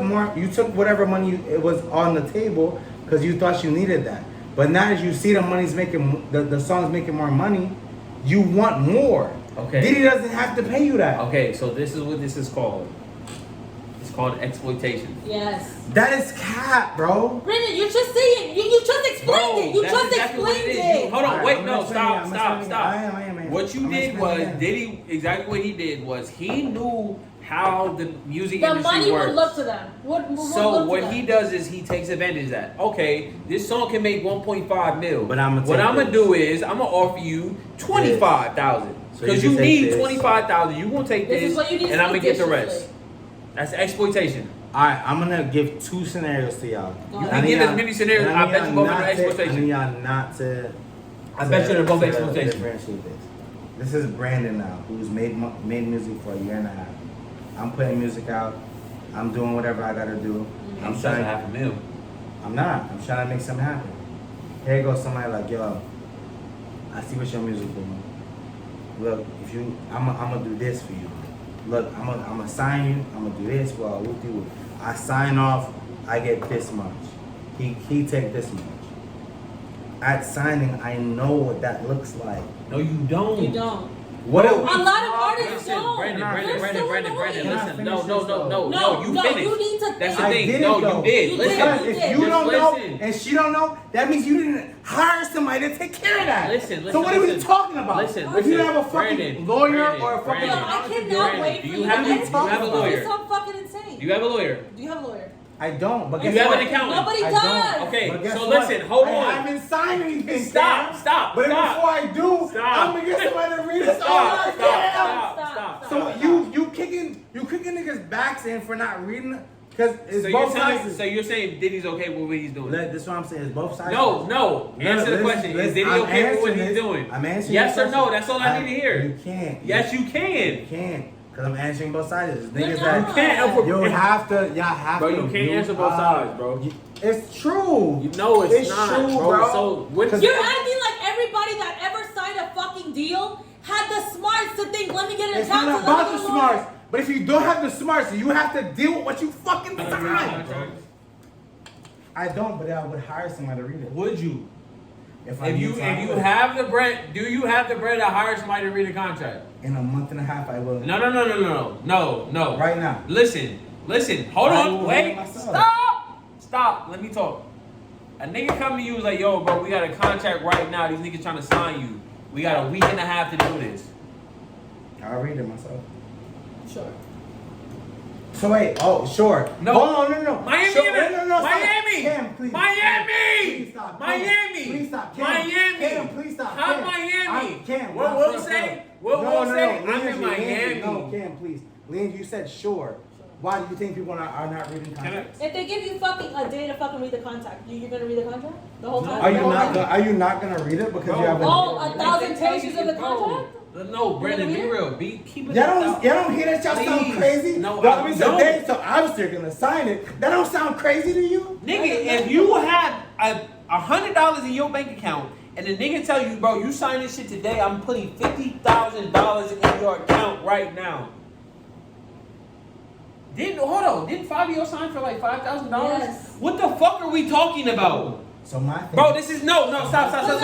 whatever money it was on the table because you thought you needed that. But now as you see the song's making more money, you want more. Okay. Diddy doesn't have to pay you that. Okay, so this is what this is called. It's called exploitation. Yes. That is cap, bro. Brandon, you're just saying. You just explained it. You just explained it. Hold on, wait, no, stop. stop. I am. What you did was, Diddy, exactly what he did was, he knew how the music industry works. The money would look to them. What he does is he takes advantage of that. Okay, this song can make 1.5 mil. But I'm gonna do is I'm gonna offer you 25,000 because you need 25,000. You gonna take this, and I'm gonna get the rest. That's exploitation. All right, I'm gonna give 2 scenarios to y'all. You can give as many scenarios. I bet you both are exploitation. I need y'all not to. I bet you they're both exploitation. This is Brandon now, who's made music for a year and a half. I'm putting music out. I'm doing whatever I gotta do. I'm trying to $500,000. I'm not. I'm trying to make something happen. Here goes somebody like, yo, I see what your music doing. look, if you, I'm gonna do this for you. Look, I'm gonna sign you. I'm gonna do this. Well, we'll do it. I sign off. I get this much. He take this much. At signing, I know what that looks like. No, you don't. You don't. What A lot of artists Listen, don't. Brandon, They're so Brandon, annoying. listen. No, you No, finished. you need to That's the think. thing. did No, it, though. you did. You Listen. did. If Just you don't know listen. and she don't know, that means you didn't hire somebody to take care of that. Listen, So what are we listen. talking about? Listen, if you listen. have a fucking Brandon, lawyer Brandon, or a fucking... Yo, I cannot wait for do you. you have guys a- do you have a to lawyer? do so fucking insane. Do you have a lawyer? Do you have a lawyer? I don't, but You guess have what? an accountant. Nobody I does. don't. Okay, But guess so what? listen, hold I on. haven't signed anything. Stop, Cam. stop, But stop. before I do, Stop. I'm gonna get somebody to read this. Stop. So you kicking niggas backs in for not reading, because it's So both you're telling, sides. so you're saying Diddy's okay with what he's doing? This is what I'm saying. It's both sides. No. Answer the question. Is Diddy okay with what he's doing? I'm answering. Yes your or no? question. That's all I need to hear. You can't. Yes, you You can. can't. Because I'm answering both sides. You're Niggas not. that You you have to. Y'all have Bro, to. you can't answer both sides, bro. It's true. You know it's not, true, bro. So what? Cause You're acting like everybody that ever signed a fucking deal had the smarts to think, let me get an It's not accountant. about the smarts. But if you don't have the smarts, you have to deal with what you fucking signed. I don't, but I would hire somebody to read it. Would you? If If you have the bread, do you have the bread to hire somebody to read a contract? in a month and a half, I will. No. Right now. Listen. Hold I on. will Wait. hire myself. Stop. Let me talk. A nigga come to you like, yo, bro, we got a contract right now. These niggas trying to sign you. We got a week and a half to do this. I'll read it myself. Sure. So wait, sure. No. Hold on, no. Miami, Sure, stop. Miami, Cam, please. Miami, Please stop. Miami, Please stop. Cam. Miami. Cam, please stop. How Cam. Miami? Cam, What no, will no, say? no. What No, will no, say? no. I'm in Landry, Miami. No, Cam, please. Lynn, you said sure. Why do you think people are not reading contracts? If they give you fucking a day to fucking read the contract, you're gonna read the contract the whole time? Are you The whole not? time? Are you not gonna read it because you have a? All 1,000 pages of the contract? No, Brandon, be Read it? real. Keep it. Y'all don't hear that? Y'all sound Please. crazy. No, Well, I I mean, don't. so obviously you're gonna sign it. That don't sound crazy to you? Nigga, if you had $100 in your bank account and the nigga tell you, bro, you sign this shit today, I'm putting $50,000 in your account right now. Didn't Fabio sign for like $5,000? Yes. What the fuck are we talking about? So my thing. Bro, this is no, stop. Because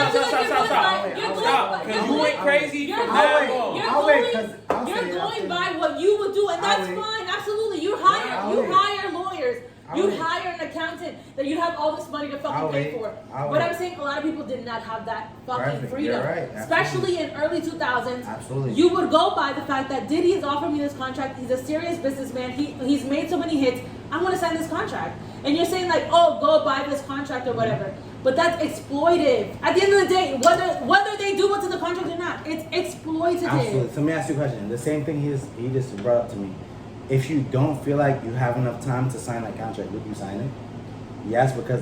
Because you went crazy You're from going, that long. I'll wait, 'cause I'll you're say it, I'll going say by it. what you would do, and that's I'll wait. fine. Absolutely, you I'll hire wait. lawyers. I'll You wait. hire an accountant that you have all this money to fucking I'll pay wait. for. I'll But wait. I'm saying a lot of people did not have that fucking Perfect. freedom. You're right. Especially in early 2000s. Absolutely. You would go by the fact that Diddy has offered me this contract. He's a serious businessman. He's made so many hits. I'm gonna sign this contract. And you're saying like, oh, go buy this contract or whatever. But that's exploitive. At the end of the day, whether they do what's in the contract or not, it's exploitative. Absolutely. So let me ask you a question. The same thing he just brought up to me. If you don't feel like you have enough time to sign that contract, would you sign it? Yes, because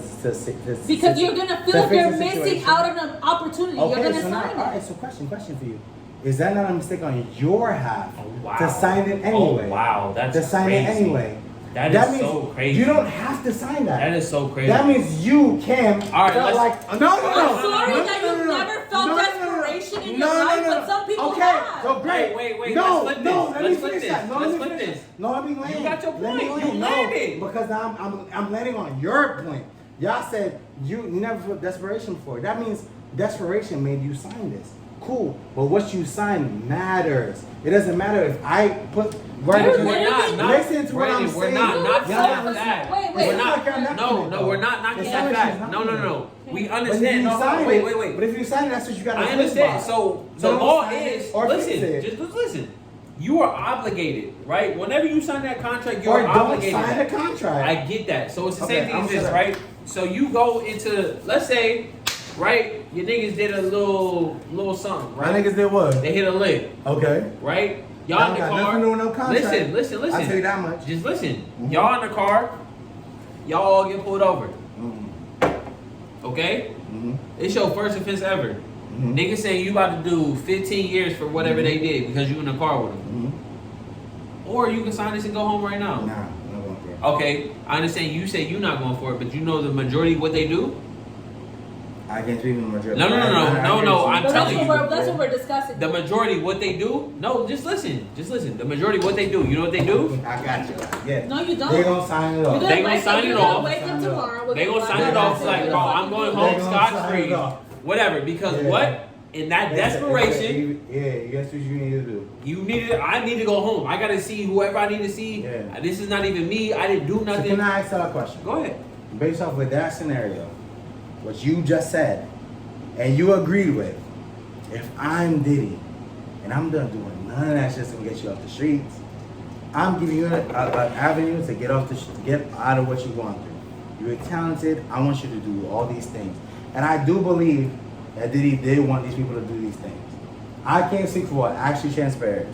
Because you're gonna feel like fix you're the missing situation. out on an opportunity. Okay, You're gonna so now, sign all it. right. So question for you: is that not a mistake on your half wow. to sign it anyway? Oh, wow, that's to sign crazy. it anyway. That That is means so crazy. you don't have to sign that. That is so crazy. That means you, Cam, All right, felt let's- like no. I'm sorry that you've never felt desperation in your life, but some people okay, have. so great. Wait, No, let's flip no, this. let me Let's flip finish this. that. No, Let's let me flip finish. this. No, let me land. You got your Let me point. land. You No, landed. because I'm landing on your point. Y'all said you never felt desperation before. That means desperation made you sign this. Cool, but what you sign matters. It doesn't matter if I put. You're We're not. Listen to what I'm Brandon, we're saying. not Y'all knocking not that fact. Wait, We're wait. not. It's No, we're not knocking It's that not fact. like No. she's We But if understand. you No, sign wait. it- But if you sign it, that's what you got to I understand. So the don't law sign it is or fix listen. it. Just listen. You are obligated, right? Whenever you sign that contract, you're Or don't obligated. sign the contract. I get that. So it's the Okay, same thing I'm as this, sorry. right? So you go into, let's say, right? Your niggas did a little something, My right? niggas did what? They hit a lick, Okay. right? Y'all That in the got car. nothing to do with no contract. Listen. I'll tell you that much. Just listen. Mhm. Y'all in the car. Y'all all get pulled over. Mm-hmm. Okay? Mm-hmm. It's your first offense ever. Mhm. Niggas saying you about to do 15 years for whatever Mhm. they did because you in the car with them. Mm-hmm. Or you can sign this and go home right now. Nah, I'm not going for it. Okay, I understand you say you're not going for it, but you know the majority of what they do? I can't speak for the majority. No. I'm But telling you. that's what we're discussing. The majority, what they do? No, just listen. The majority, what they do? You know what they do? I got you. Yeah. No, you don't. They gonna sign it off. They gonna sign it off. Wake up tomorrow. They gonna sign it off like, bro, I'm going home scot free. Whatever, because what? In that desperation, that's what you need to do. I need to go home. I gotta see whoever I need to see. Yeah. This is not even me. I didn't do nothing. So can I ask y'all a question? Go ahead. Based off of that scenario, what you just said, and you agreed with, if I'm Diddy, and I'm done doing none of that shit to get you off the streets, I'm giving you an avenue to get get out of what you're going through. You're talented. I want you to do all these things, and I do believe that Diddy did want these people to do these things. I can't speak for what actually transpired.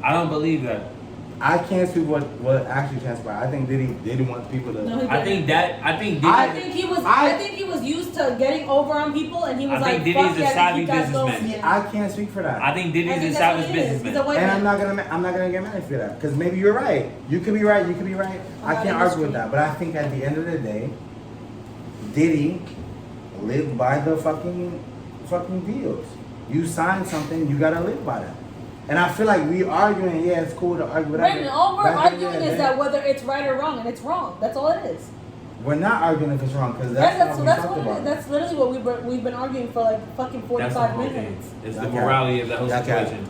I don't believe that. I can't speak what actually transpired. I think Diddy didn't want people to. No, I think Diddy. I think he was used to getting over on people, and he was like, Diddy's "Fuck a yeah, savvy keep guys going." businessman. Yeah. I can't speak for that. I think Diddy's a that's savage what he is. He's a businessman. white And man. I'm not gonna get mad for that, because maybe you're right. You could be right. You could be right. I can't argue with that. But I think at the end of the day, Diddy lived by the fucking deals. You sign something, you gotta live by that. And I feel like we arguing. Yeah, it's cool to argue with that. Brandon, all we're arguing is that whether it's right or wrong, and it's wrong. That's all it is. We're not arguing if it's wrong, because That's that's what we talked what it about. is. That's literally what we've been arguing for like fucking That's 45 the whole minutes. thing. It's the Okay. morality of the whole Okay. situation.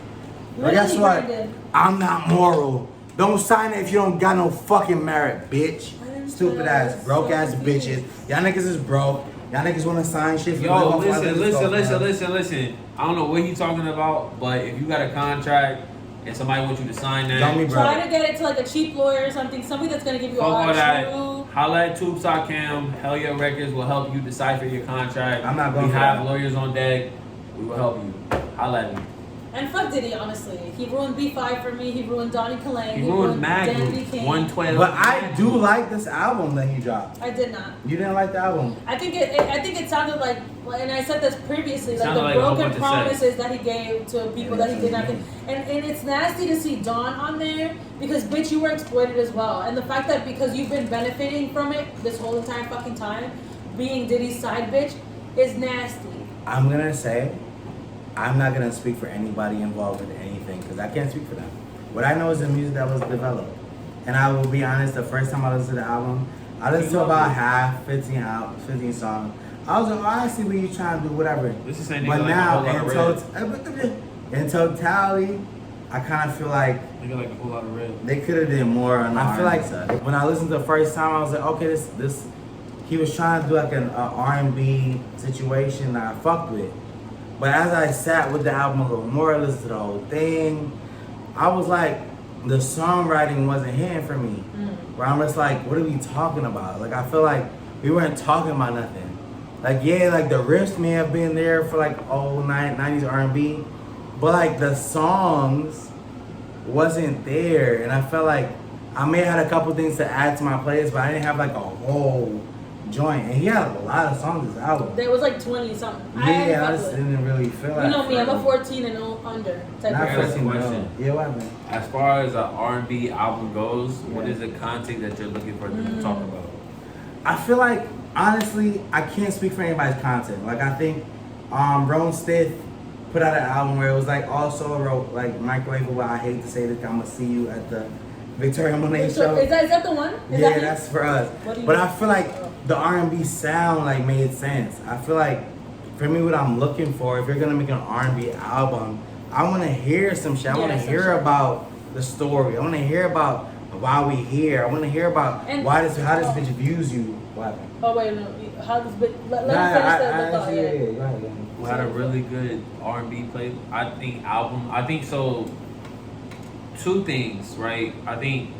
But guess Literally, what? Brandon. I'm not moral. Don't sign it if you don't got no fucking merit, bitch. Stupid ass, broke ass bitches. Y'all niggas is broke. Y'all niggas wanna sign shit for Yo, live off others, listen. I don't know what he's talking about, but if you got a contract and somebody wants you to sign that, Don't be broke. Try to get it to like a cheap lawyer or something that's gonna give you fuck all all that. true. Holla at Tubesock Cam. Hell Yeah Records will help you decipher your contract. I'm not going We for have that. lawyers on deck. We will help you. Holla at me. And fuck Diddy, honestly. He ruined B5 for me. He ruined Donnie Kalane. He ruined Mad Danny Group. King. 112. But I do like this album that he dropped. I did not. You didn't like the album? I think it sounded like, and I said this previously, like Sounded the like a whole broken bunch of promises that he gave to people Yeah, that he did not. yeah. And it's nasty to see Don on there because bitch, you were exploited as well. And the fact that because you've been benefiting from it this whole entire fucking time, being Diddy's side bitch, is nasty. I'm gonna say, I'm not gonna speak for anybody involved in anything, because I can't speak for them. What I know is the music that was developed. And I will be honest, the first time I listened to the album, I listened to about half, 15 songs. I was like, oh, I see what you're trying to do, whatever. This is saying But like now, a whole lot of red. in totality, I kind of feel like Nigga like a whole lot of red. they could have did more on the I feel R&B side. When I listened to the first time, I was like, okay, this he was trying to do like an R&B situation that I fucked with. But as I sat with the album a little more, listened to the whole thing, I was like, the songwriting wasn't hitting for me. Where I'm just like, what are we talking about? Like, I feel like we weren't talking about nothing. Like, yeah, like the riffs may have been there for like old 90s R&B, but like the songs wasn't there. And I felt like I may have had a couple things to add to my playlist, but I didn't have like a whole joint. And he had a lot of songs this album. There was like 20 something. Yeah, I just didn't really feel like. You know me, I'm a 14 and under type Not of Not person. 14, question. no. Yeah, what happened? As far as an R&B album goes, what Yeah. is the content that you're looking for them to talk about? I feel like, honestly, I can't speak for anybody's content. Like, I think Rome Stith put out an album where it was like also wrote like microwavable. I hate to say this, I'm gonna see you at the Victoria Monet So, show. is that the one? Is Yeah, that that's for us. What do you But mean? I feel like the R&B sound like made sense. I feel like for me, what I'm looking for, if you're gonna make an R&B album, I want to hear some shit. I want to some hear shit. about the story. I want to hear about why we here. I want to hear about And- how this bitch views you. What happened? Oh wait, no. How this bit? Let me Nah, finish I- the I- thought. yeah, Yeah. yeah, go ahead. We had a really good R&B play. I think so. Two things, right? I think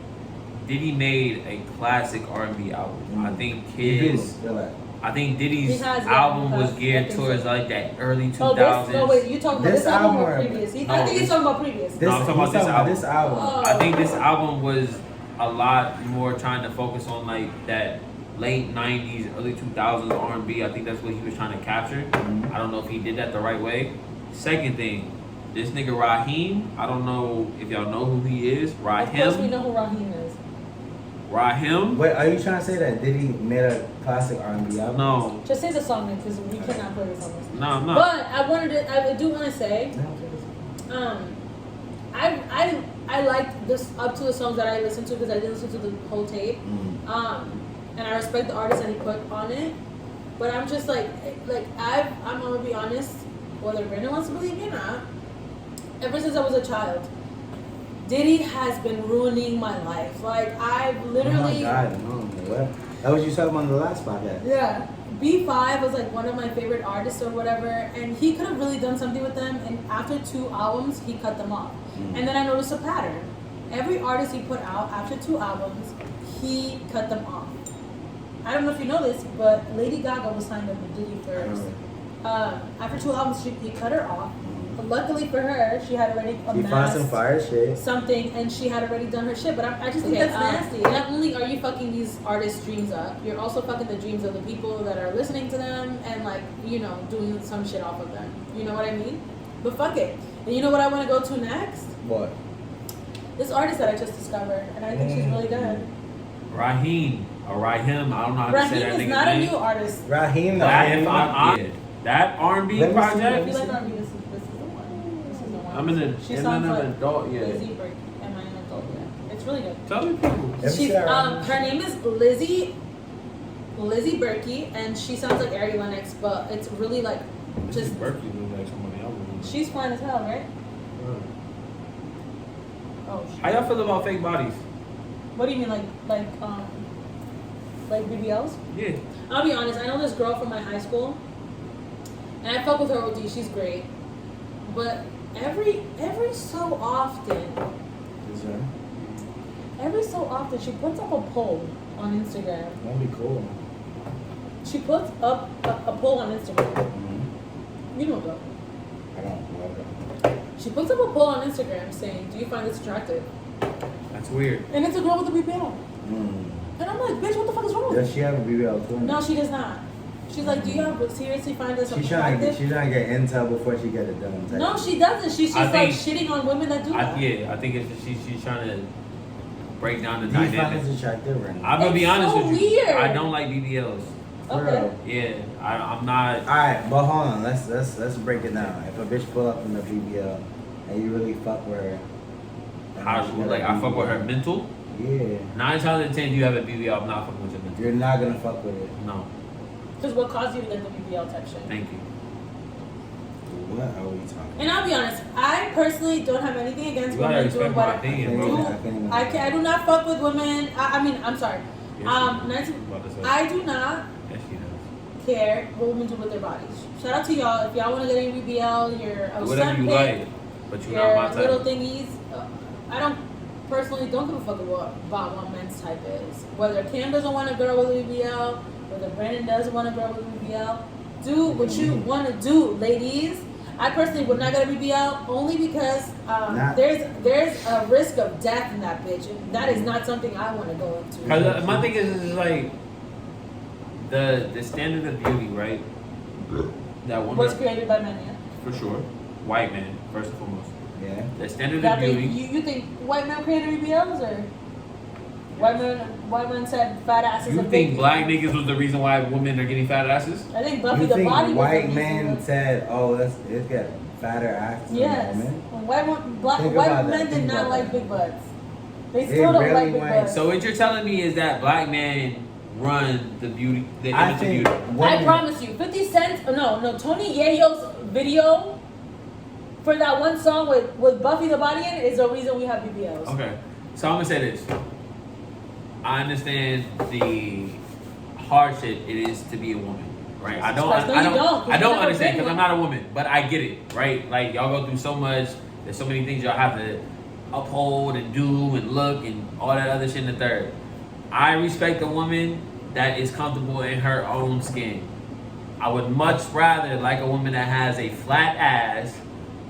Diddy made a classic R&B album. I think his, I think Diddy's He has, yeah, album he was has. I geared think towards so. like that early 2000s. Oh, this? No, wait. You talking about This this album album or or- previous? No, I think he's this- talking about previous. No, I'm talking about he's this album. This album. Oh. I think this album was a lot more trying to focus on like that late 90s, early 2000s R&B. I think that's what he was trying to capture. I don't know if he did that the right way. Second thing, this nigga Raheem, I don't know if y'all know who he is. Of course, we Raheem. know who Raheem is. Raheem? Wait, are you trying to say that Diddy made a classic R&B album? No. Just say the song name because we cannot play the song name. No, I'm not. But I do want to say, I liked this up to the songs that I listened to because I didn't listen to the whole tape. And I respect the artist that he put on it. But I'm just I'm gonna be honest, whether Brandon wants to believe me or not, ever since I was a child, Diddy has been ruining my life. Like, I've literally... Oh my God, no. What? That was you talking about on the last podcast. Yeah. B5 was like one of my favorite artists or whatever, and he could have really done something with them, and after 2 albums, he cut them off. And then I noticed a pattern. Every artist he put out, after 2 albums, he cut them off. I don't know if you know this, but Lady Gaga was signed up with Diddy first. After 2 albums, he cut her off. Luckily for her, she had already You found some fire shit. something, and she had already done her shit. But I just think that's nasty. Not only are you fucking these artists' dreams up, you're also fucking the dreams of the people that are listening to them and doing some shit off of them. You know what I mean? But fuck it. And you know what I want to go to next? What? This artist that I just discovered, and I think she's really good. Raheem or Raheem, I don't know how to say that Raheem is nigga's not a name. new artist. Raheem, That R&B Let me see. project. If you like R&B, this is the one. This is the one. I'm in She an sounds like adult, yeah. Lizzie Burke. Am I an adult? Yeah. It's really good. Tell me people. She's her name is Lizzie Berkey, and she sounds like Ari Lennox, but it's really like just Berkeley looks like somebody else. she's fine as hell, right? Oh shit. How y'all feel about fake bodies? What do you mean like BBLs? Yeah. I'll be honest, I know this girl from my high school, and I fuck with her OD, she's great. But every so often she puts up a poll on Instagram. That'd be cool. She puts up a poll on Instagram. Mm-hmm. You know though. I don't know. She puts up a poll on Instagram saying, "Do you find this attractive?" That's weird. And it's a girl with a BBL. Mm. And I'm like, bitch, what the fuck is wrong with you? Does she have a BBL too? No, she does not. She's like, do you seriously find this She's trying attractive? to get intel before she get it done. type. No, she doesn't. She's just like shitting on women that do that. I think it's she's trying to break down the Do you find dynamic. this attractive or not? I'm gonna be honest so with you. weird. I don't like BBLs. Okay. Yeah, I'm not. Alright, but hold on, let's break it down. If a bitch pull up in the BBL and you really fuck with her, I fuck with her mental. Yeah. 9 times out of 10, you have a BBL. I'm not fucking with your mental. You're not gonna fuck with it. No, Because what caused you to get the BBL type shit? thank you. What are we talking? And I'll be honest, I personally don't have anything against You gotta women doing respect what my opinion, bro. I do not fuck with women. I mean, I'm sorry. I do not Yes, she does. care what women do with their bodies. Shout out to y'all. If y'all want to get a BBL, you're a Whatever you like, but you're not my type. little thingies. I don't personally don't give a fuck about what men's type is. Whether Cam doesn't want a girl with a BBL, whether Brandon doesn't want a girl with a BBL, do what you want to do, ladies. I personally would not get a BBL only because there's a risk of death in that bitch, and that is not something I want to go into. Cause my thing is like the standard of beauty, right? That woman Was created by men, yeah. for sure, white man first and foremost. Yeah. The standard That of beauty. you think white men created BBLs or white men said fat asses? You are think big? black niggas was the reason why women are getting fat asses? I think Buffy You the think Body white was the men reason. said, "Oh, let's get fatter asses"? Yes. Women? White about men that. did Think not about like that. big butts. They They still don't really like big went- butts. So what you're telling me is that black men run the beauty, the I image of think beauty. I women- promise you, 50 Cent, no, Tony Yayo's video for that one song with Buffy the Body in it is the reason we have BBLs. Okay, so I'm gonna say this. I understand the hardship it is to be a woman, right? I don't Christ, no, you don't, 'cause I you've don't never understand been because I'm one. not a woman, but I get it, right? Like y'all go through so much. There's so many things y'all have to uphold and do and look and all that other shit in the third. I respect a woman that is comfortable in her own skin. I would much rather like a woman that has a flat ass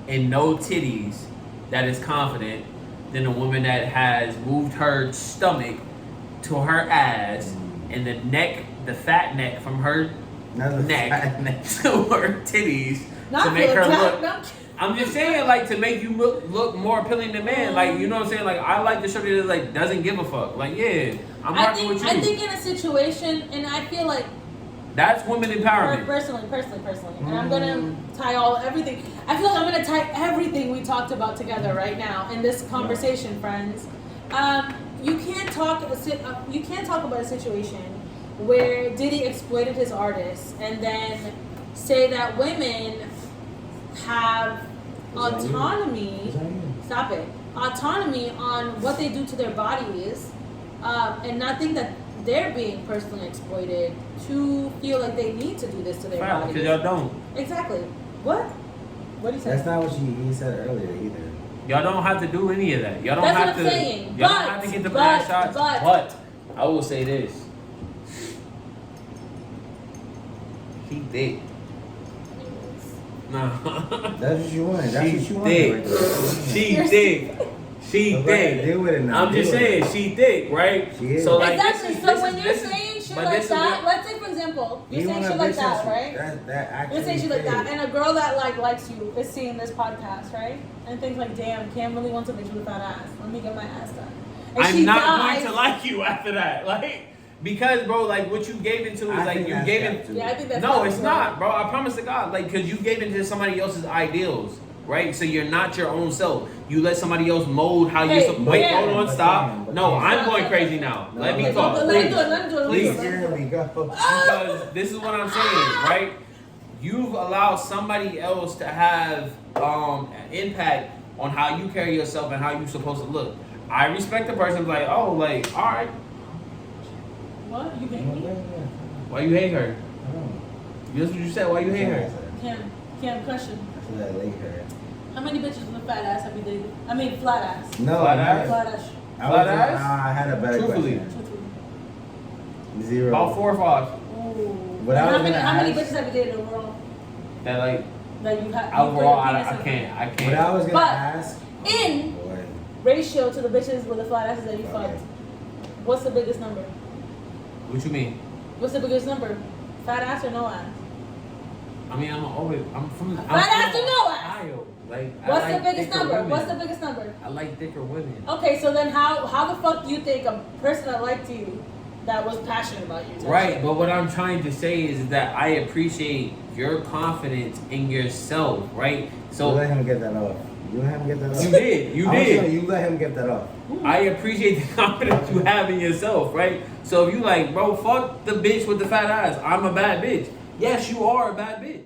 and no titties that is confident than a woman that has moved her stomach to her ass and the fat neck from her Another neck fat neck. to her titties Not to make feel her attacked, look. not- I'm just saying, like, to make you look more appealing to men. Like, you know what I'm saying? Like, I like the shorty that like doesn't give a fuck. Like, yeah, I'm rocking with you. I think in a situation, and I feel like That's women empowerment. personally, and I'm gonna tie everything. I feel like I'm gonna tie everything we talked about together right now in this conversation, friends. You can't talk about a situation where Diddy exploited his artists and then say that women have autonomy. Stop it. Autonomy on what they do to their bodies, and not think that they're being personally exploited to feel like they need to do this to their bodies. Because y'all don't. Exactly. What? What did you say? That's not what he said earlier either. Y'all don't have to do any of that. Y'all don't That's have what to. I'm saying. Y'all don't have to get the bad shots. But I will say this. She thick. No. That's what you want. That's She what you want. thick. Right there. She thick. She Okay, thick. deal with it now. I'm just Deal with saying, it. she thick, right? She is. So like, exactly. this So is- when this you're is- saying shit but like this is that, what- let's say for example, you're You saying want shit a like bitch that, that's- right? That actually You're saying shit like that, fit. and a girl that likes you is seeing this podcast, right? And thinks like, damn, Cam really wants a bitch with a fat ass. Let me get my ass done. And I'm she not dies. going to like you after that, like, because bro, like what you gave into is I like think you that's gave got it. to. Yeah, I think that's No, not it's right. not, bro. I promise to God, like, because you gave into somebody else's ideals, right? So you're not your own self. You let somebody else mold how Hey, you're. Wait, yeah. hold on, stop. But No, Cam. I'm going crazy now. No, Let me okay, talk, Let him please. do it. Let him do it. Please. Let him do it. Here we go. Because this is what I'm saying, right? You've allowed somebody else to have an impact on how you carry yourself and how you're supposed to look. I respect the person like, oh, like, all right, What? You hate me? why you hate her? That's what you said. Why you hate her? Cam, question. I feel like I like her. How many bitches with a fat ass have you dated? I mean, flat ass. No, Flat ass? Flat ass. Flat ass? I had a better Truthfully. question. Truthfully. 0. About 4 or 5. Ooh. But I was how many gonna bitches ask- have you dated overall? That like That you have. overall, I can't. What I can't. was gonna But ask. in- Boy. Ratio to the bitches with the flat asses that you Okay. fucked. What's the biggest number? What you mean? What's the biggest number? Fat ass or no ass? I mean, I'm from. Fat ass or no ass? Ohio. Like, I What's like the biggest thicker number? women. What's the biggest number? I like thicker women. Okay, so then how the fuck do you think a person that liked you that was passionate about you? Right, but what I'm trying to say is that I appreciate your confidence in yourself, right? You So let him get that off. You let him get that off. you did, you I was did. saying, you let him get that off. I appreciate the confidence you have in yourself, right? So if you like, bro, fuck the bitch with the fat ass. I'm a bad bitch. Yes, you are a bad bitch.